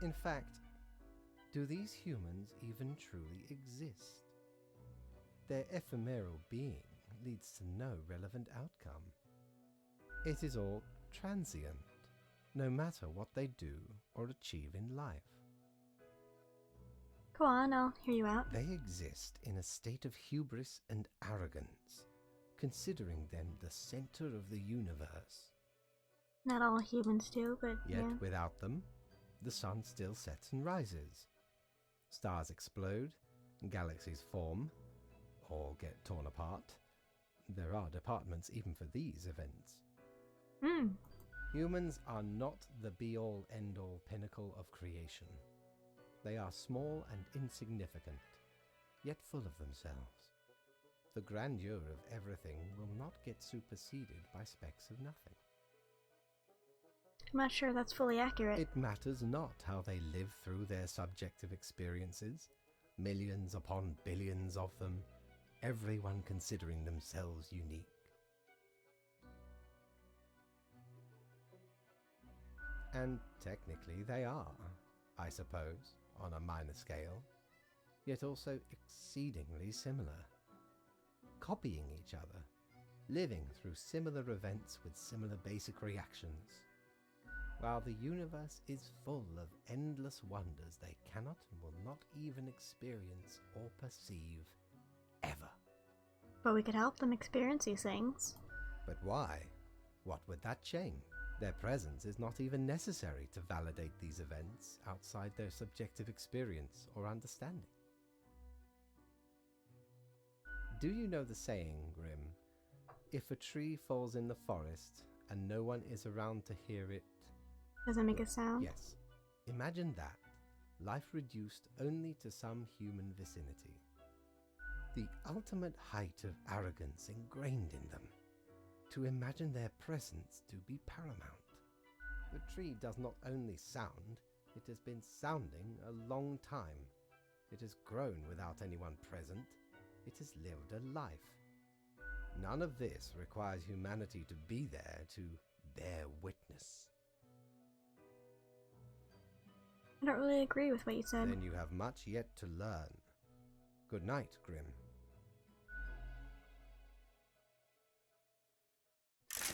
In fact, do these humans even truly exist? Their ephemeral being leads to no relevant outcome. It is all transient, no matter what they do or achieve in life. Go on, I'll hear you out. They exist in a state of hubris and arrogance, considering them the center of the universe. Not all humans do, but Yet yeah. without them, the sun still sets and rises. Stars explode, galaxies form, or get torn apart. There are departments even for these events. Hmm. Humans are not the be-all, end-all pinnacle of creation. They are small and insignificant, yet full of themselves. The grandeur of everything will not get superseded by specks of nothing. I'm not sure that's fully accurate. It matters not how they live through their subjective experiences, millions upon billions of them, everyone considering themselves unique. And technically they are, I suppose, on a minor scale, yet also exceedingly similar. Copying each other, living through similar events with similar basic reactions. While the universe is full of endless wonders they cannot and will not even experience or perceive, ever. But we could help them experience these things. But why? What would that change? Their presence is not even necessary to validate these events outside their subjective experience or understanding. Do you know the saying, Grim? If a tree falls in the forest and no one is around to hear it... Does it make a sound? Yes. Imagine that. Life reduced only to some human vicinity. The ultimate height of arrogance ingrained in them. To imagine their presence to be paramount. The tree does not only sound, it has been sounding a long time. It has grown without anyone present. It has lived a life. None of this requires humanity to be there to bear witness. I don't really agree with what you said. Then you have much yet to learn. Good night, Grim.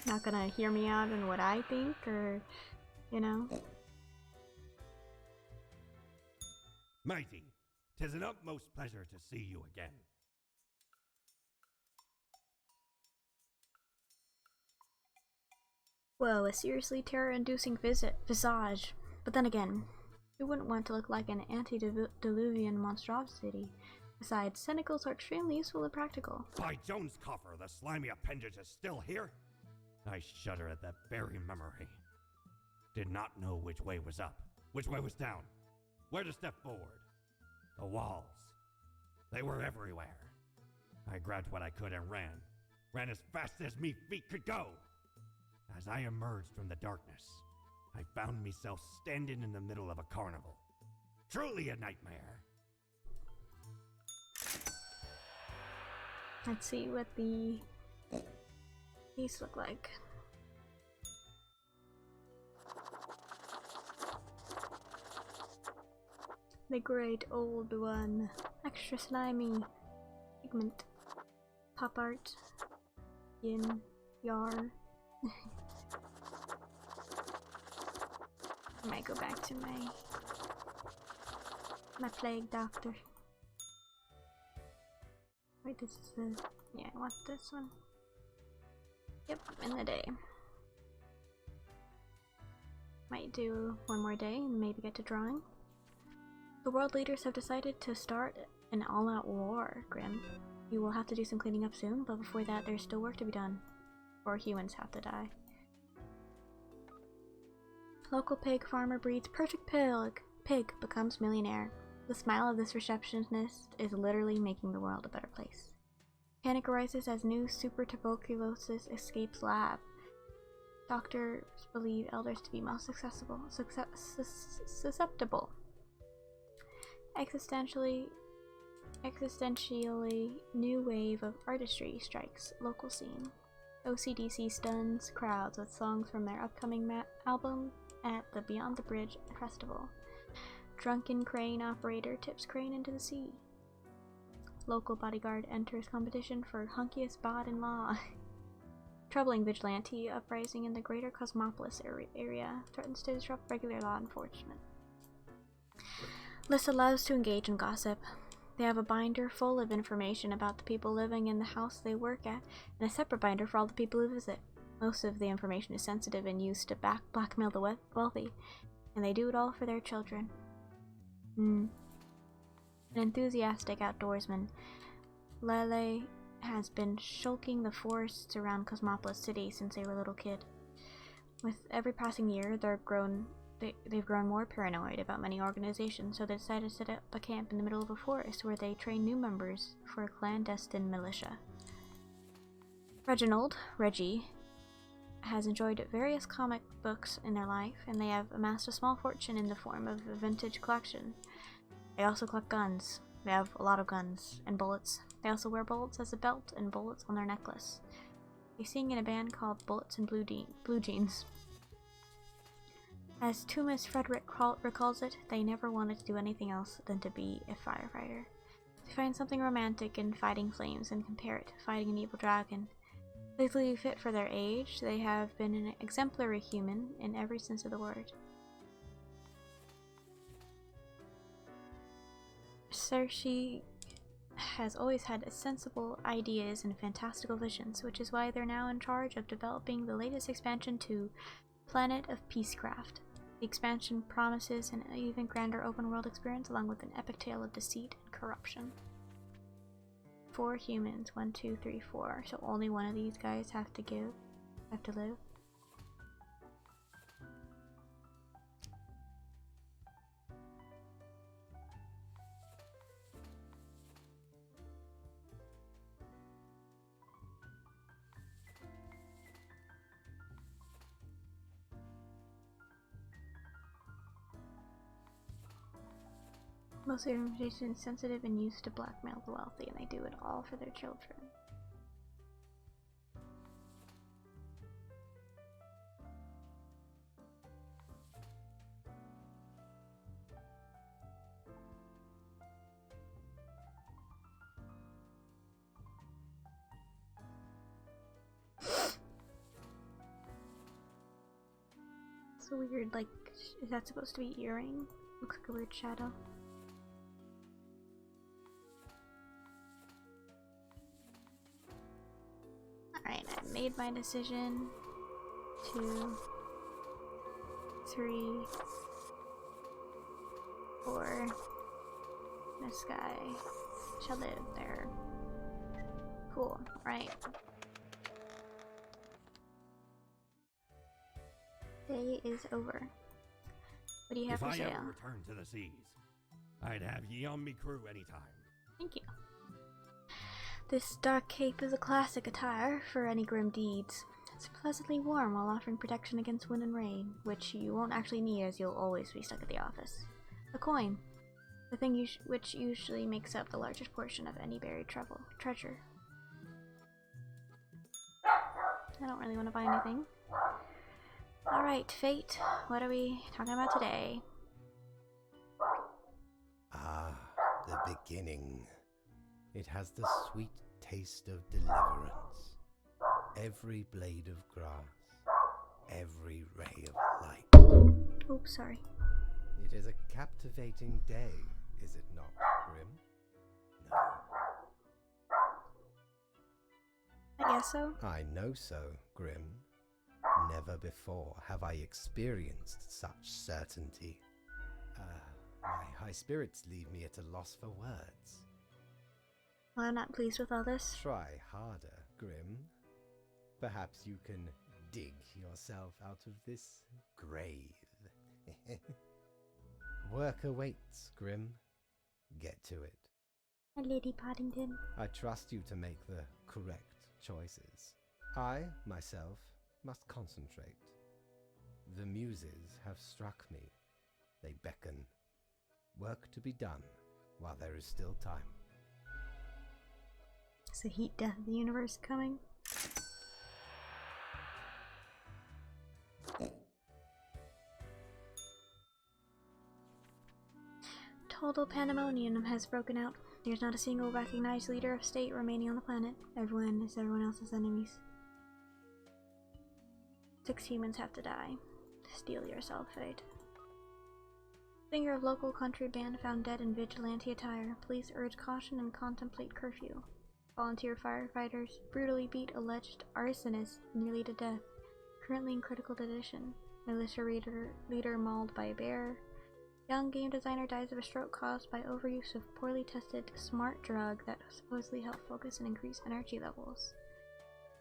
Not gonna hear me out on what I think, or, you know? Mighty, 'tis an utmost pleasure to see you again. Whoa, a seriously terror-inducing visage. But then again, who wouldn't want to look like an antediluvian monstrosity? Besides, tentacles are extremely useful and practical. By Jones' coffer, the slimy appendage is still here? I shudder at that very memory. Did not know which way was up, which way was down, where to step forward. The walls. They were everywhere. I grabbed what I could and ran. Ran as fast as me feet could go. As I emerged from the darkness, I found myself standing in the middle of a carnival. Truly a nightmare. Let's see what these look like. The great old one. Extra slimy. Pigment. Pop art. Yin. Yar. I might go back to my plague doctor. Wait, this is the... yeah, I want this one. Yep, in the day. Might do one more day and maybe get to drawing. The world leaders have decided to start an all-out war, Grim. You will have to do some cleaning up soon, but before that there's still work to be done. Or humans have to die. Local pig farmer breeds perfect pig. Pig becomes millionaire. The smile of this receptionist is literally making the world a better place. Panic arises as new super tuberculosis escapes lab. Doctors believe elders to be most susceptible. Existentially new wave of artistry strikes local scene. OCDC stuns crowds with songs from their upcoming album at the Beyond the Bridge festival. Drunken crane operator tips crane into the sea. Local bodyguard enters competition for hunkiest bod in law. Troubling vigilante uprising in the greater Cosmopolis area threatens to disrupt regular law enforcement. Lissa loves to engage in gossip. They have a binder full of information about the people living in the house they work at, and a separate binder for all the people who visit. Most of the information is sensitive and used to blackmail the wealthy, and they do it all for their children. An enthusiastic outdoorsman, Lele has been shulking the forests around Cosmopolis City since they were a little kid. With every passing year, they've grown more paranoid about many organizations, so they decided to set up a camp in the middle of a forest where they train new members for a clandestine militia. Reggie, has enjoyed various comic books in their life, and they have amassed a small fortune in the form of a vintage collection. They also collect guns. They have a lot of guns and bullets. They also wear bullets as a belt and bullets on their necklace. They sing in a band called Bullets and Blue Jeans. As Tumas Frederick recalls it, they never wanted to do anything else than to be a firefighter. They find something romantic in fighting flames and compare it to fighting an evil dragon. Legally fit for their age, they have been an exemplary human in every sense of the word. Cersei has always had sensible ideas and fantastical visions, which is why they're now in charge of developing the latest expansion to Planet of Peacecraft. The expansion promises an even grander open-world experience along with an epic tale of deceit and corruption. 4 humans, 1, 2, 3, 4. So only one of these guys have to live. Most of their information is sensitive and used to blackmail the wealthy, and they do it all for their children. It's a weird, like, is that supposed to be earring? Looks like a weird shadow. Alright, I made my decision. 2, 3, 4. This guy shall live there. Cool, right. Day is over. What do you have for If I sale? ever return to the seas, I'd have ye on me crew anytime. Thank you. This dark cape is a classic attire for any grim deeds. It's pleasantly warm while offering protection against wind and rain, which you won't actually need as you'll always be stuck at the office. A coin. The thing which usually makes up the largest portion of any buried treasure. I don't really want to buy anything. Alright, Fate, what are we talking about today? Ah, the beginning. It has the sweet taste of deliverance. Every blade of grass, every ray of light. Oops, sorry. It is a captivating day, is it not, Grim? No. I guess so. I know so, Grim. Never before have I experienced such certainty. My high spirits leave me at a loss for words. Well, I'm not pleased with all this. Try harder, Grim. Perhaps you can dig yourself out of this grave. Work awaits, Grim. Get to it. Lady Poddington. I trust you to make the correct choices. I, myself, must concentrate. The muses have struck me. They beckon. Work to be done while there is still time. Is the heat death of the universe coming? Total pandemonium has broken out. There's not a single recognized leader of state remaining on the planet. Everyone is everyone else's enemies. 6 humans have to die. Steel yourself, Fate. Singer of local country band found dead in vigilante attire. Police urge caution and contemplate curfew. Volunteer firefighters brutally beat alleged arsonist nearly to death. Currently in critical condition. Militia leader mauled by a bear. Young game designer dies of a stroke caused by overuse of poorly tested smart drug that supposedly helped focus and increase energy levels.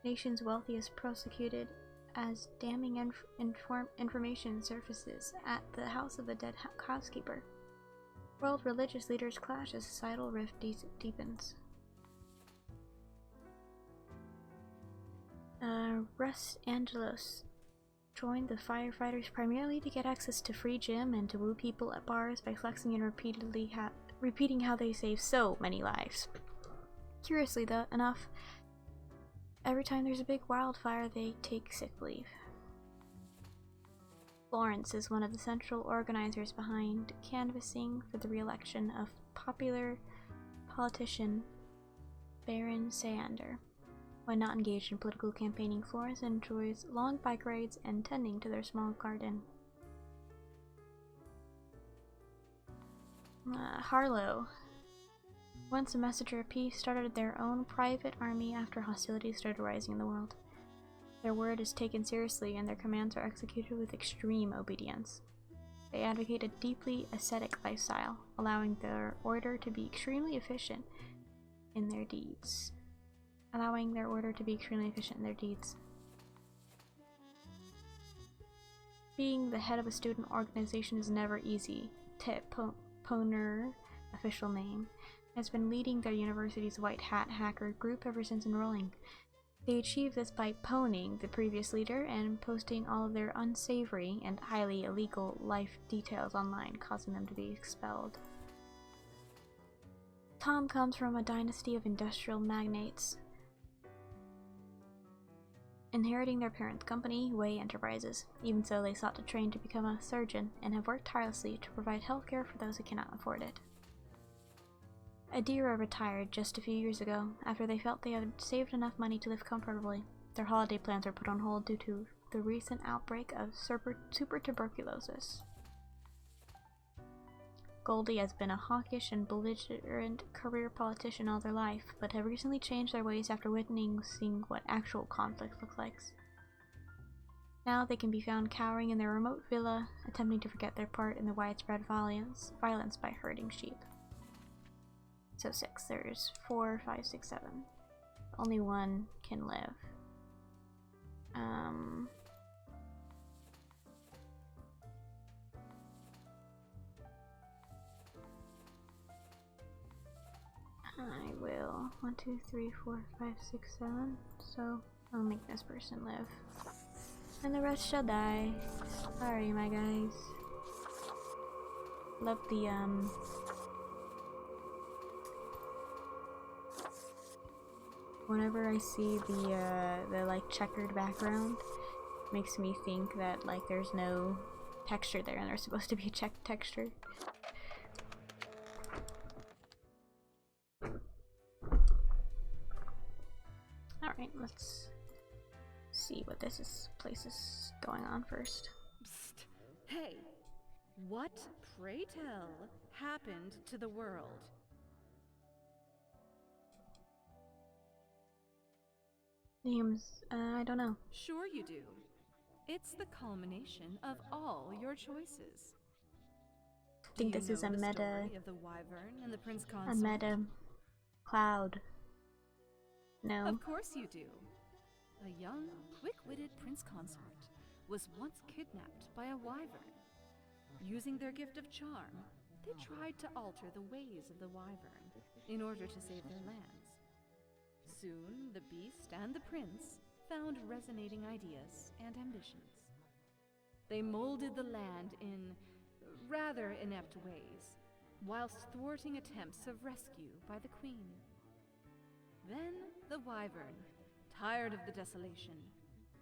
Nation's wealthiest prosecuted as damning information surfaces at the house of a dead housekeeper. World religious leaders clash as societal rift deepens. Russ Angelos joined the firefighters primarily to get access to free gym and to woo people at bars by flexing and repeating how they save so many lives. Curiously enough, every time there's a big wildfire, they take sick leave. Florence is one of the central organizers behind canvassing for the re-election of popular politician Baron Sayander. When not engaged in political campaigning, Florence enjoys long bike rides and tending to their small garden. Harlow. Once a messenger of peace, started their own private army after hostilities started rising in the world. Their word is taken seriously and their commands are executed with extreme obedience. They advocate a deeply ascetic lifestyle, allowing their order to be extremely efficient in their deeds. Being the head of a student organization is never easy. Tet Poner, official name, has been leading their university's white hat hacker group ever since enrolling. They achieved this by pwning the previous leader and posting all of their unsavory and highly illegal life details online, causing them to be expelled. Tom comes from a dynasty of industrial magnates, inheriting their parents' company, Way Enterprises. Even so, they sought to train to become a surgeon and have worked tirelessly to provide healthcare for those who cannot afford it. Adira retired just a few years ago after they felt they had saved enough money to live comfortably. Their holiday plans were put on hold due to the recent outbreak of super tuberculosis. Goldie has been a hawkish and belligerent career politician all their life, but have recently changed their ways after witnessing what actual conflict looks like. Now they can be found cowering in their remote villa, attempting to forget their part in the widespread violence by herding sheep. So 6. There's 4, 5, 6, 7. Only one can live. I will. 1, 2, 3, 4, 5, 6, 7. So I'll make this person live. And the rest shall die. Sorry, my guys. Love the, whenever I see the like checkered background, makes me think that like there's no texture there and there's supposed to be a checked texture. Alright, let's see what place is going on first. Psst. Hey, what, pray tell, happened to the world? Names, I don't know. Sure you do. It's the culmination of all your choices. I think this is a meta, Of the Wyvern and the Prince a Consort? meta cloud. No. Of course you do. A young, quick-witted Prince Consort was once kidnapped by a Wyvern. Using their gift of charm, they tried to alter the ways of the Wyvern in order to save their lands. Soon, the beast and the prince found resonating ideas and ambitions. They molded the land in rather inept ways, whilst thwarting attempts of rescue by the queen. Then the Wyvern, tired of the desolation,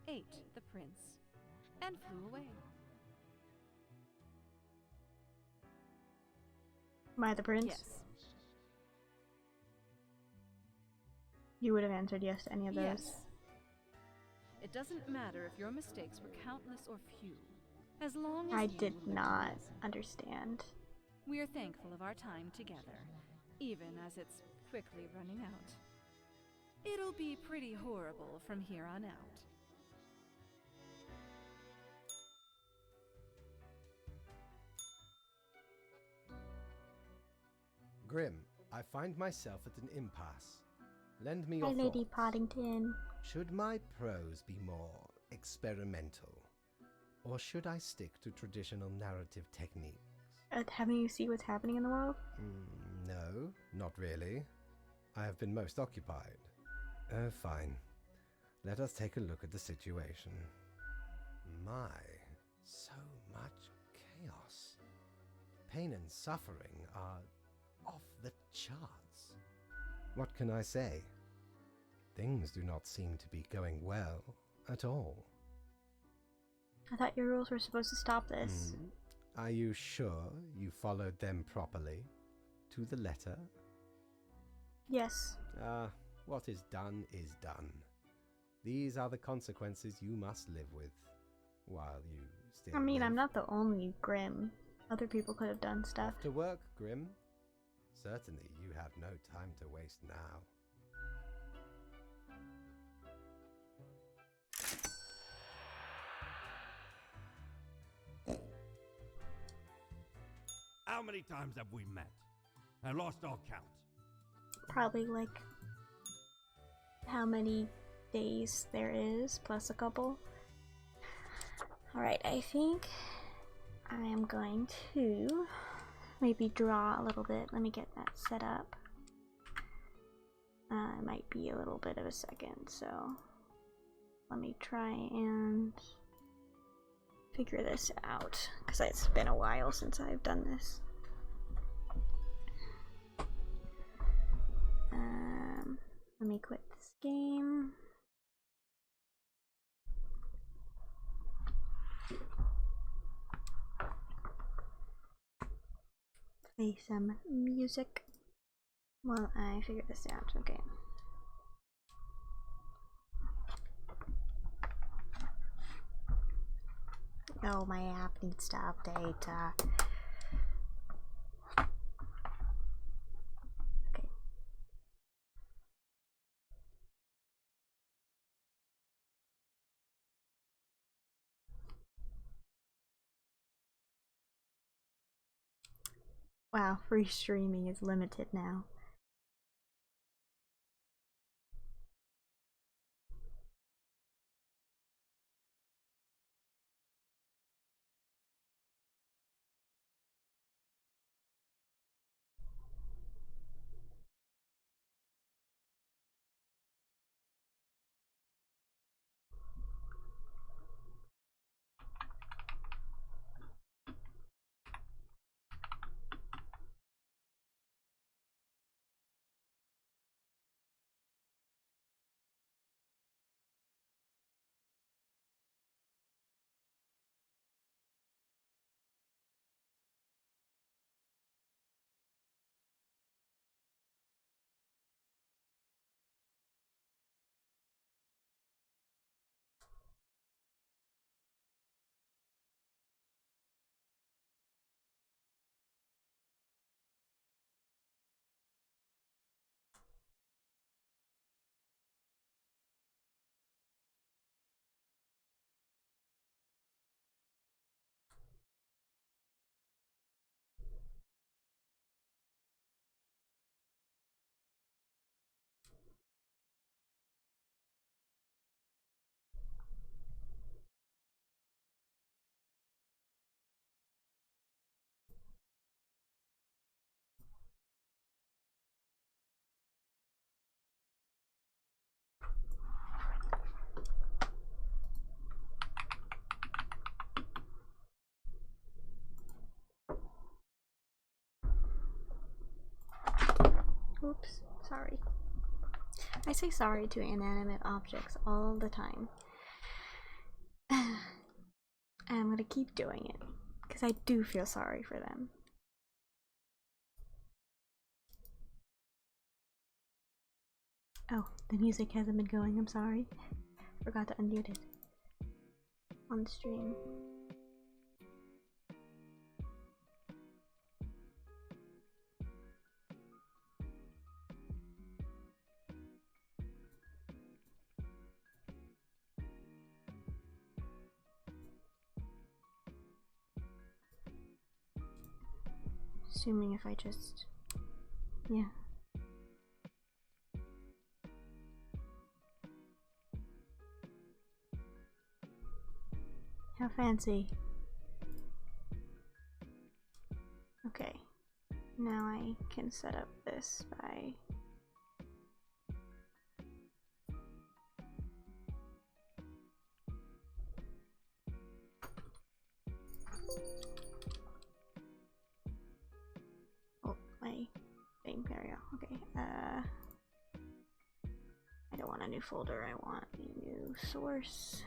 ate the prince and flew away. Am I the prince? Yes. You would have answered yes to any of those. Yes. It doesn't matter if your mistakes were countless or few, as long as I you did learned a not lesson. understand. We are thankful of our time together, even as it's quickly running out. It'll be pretty horrible from here on out. Grim, I find myself at an impasse. Lend me your Hi, Lady thoughts. Poddington. Should my prose be more experimental? Or should I stick to traditional narrative techniques? Having you see what's happening in the world? No, not really. I have been most occupied. Oh, fine. Let us take a look at the situation. My, so much chaos. Pain and suffering are off the charts. What can I say? Things do not seem to be going well at all. I thought your rules were supposed to stop this. Are you sure you followed them properly? To the letter? Yes. What is done is done. These are the consequences you must live with, while you still I mean, live. I'm not the only Grim. Other people could have done stuff. Off to work, Grim. Certainly you have no time to waste now. How many times have we met? I lost all count. Probably like how many days there is, plus a couple. Alright, I think I am going to maybe draw a little bit. Let me get that set up. It might be a little bit of a second, so let me try and figure this out, because it's been a while since I've done this. Let me quit this game. Play some music while I figure this out. Okay. Oh, my app needs to update. Okay. Wow, free streaming is limited now. Oops, sorry. I say sorry to inanimate objects all the time. And I'm gonna keep doing it, because I do feel sorry for them. Oh, the music hasn't been going, I'm sorry. Forgot to unmute it on the stream. Assuming if I just... yeah. How fancy. Okay. Now I can set up this by... oh, my thing, there we go. Okay, I don't want a new folder, I want a new source.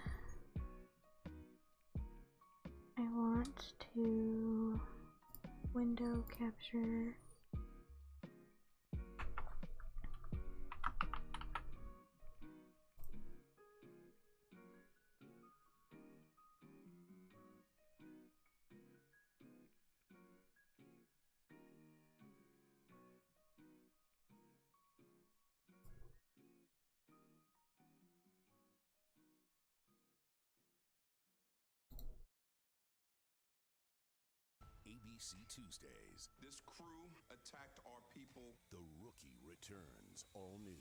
I want to window capture. ABC Tuesdays. This crew attacked our people. The Rookie returns, all new.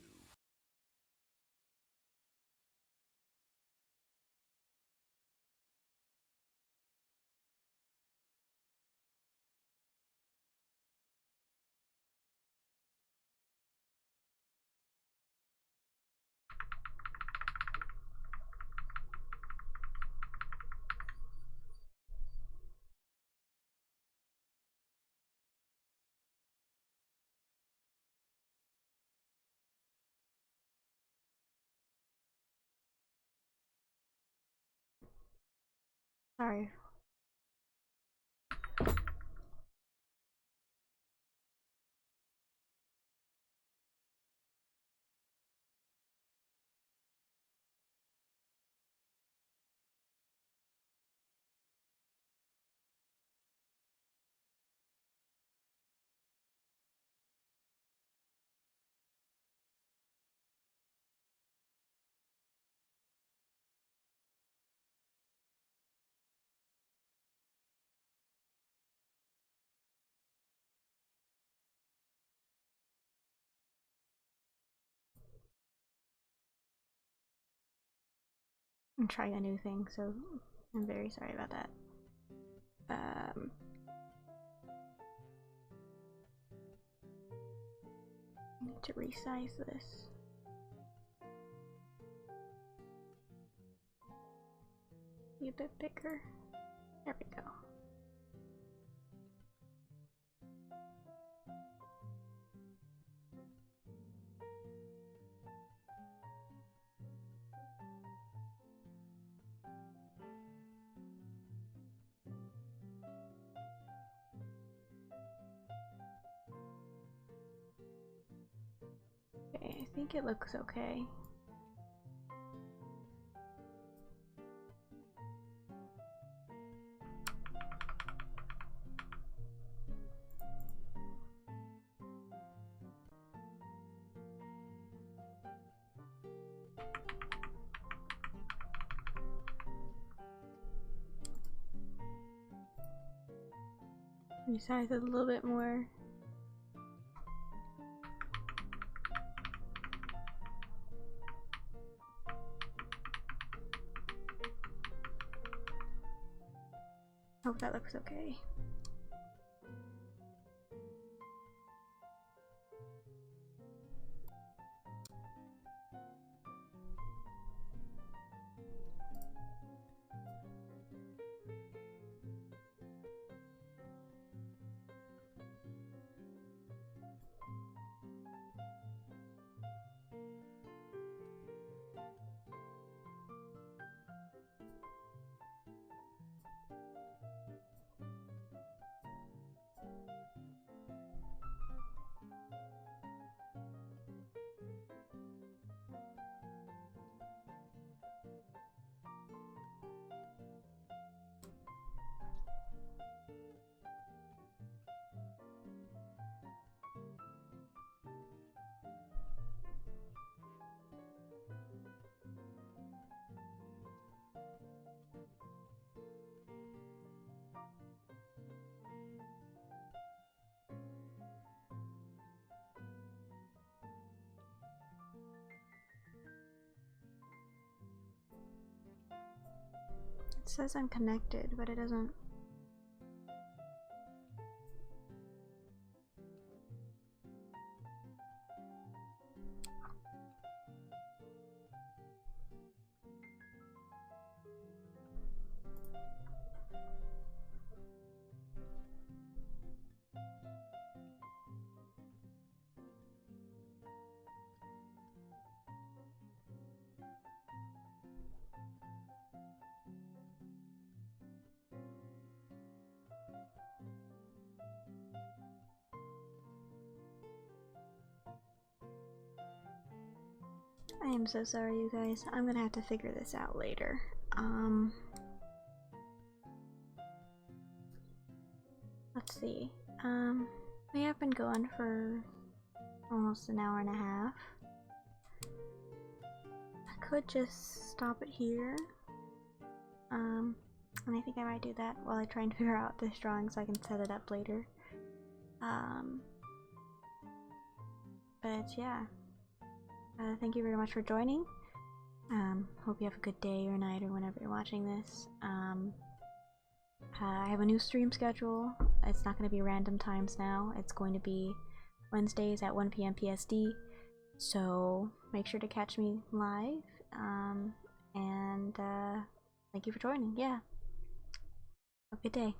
Sorry. I'm trying a new thing, so I'm very sorry about that. I need to resize this. Be a bit bigger. There we go. Okay, I think it looks okay. Resize it a little bit more. Hope that looks okay. It says I'm connected, but it doesn't. I am so sorry, you guys. I'm gonna have to figure this out later. Let's see. We have been going for almost an hour and a half. I could just stop it here. And I think I might do that while I try and figure out this drawing so I can set it up later. But yeah. Thank you very much for joining. Hope you have a good day or night or whenever you're watching this. I have a new stream schedule. It's not going to be random times now. It's going to be Wednesdays at 1 p.m. PSD. So make sure to catch me live. And thank you for joining. Yeah. Have a good day.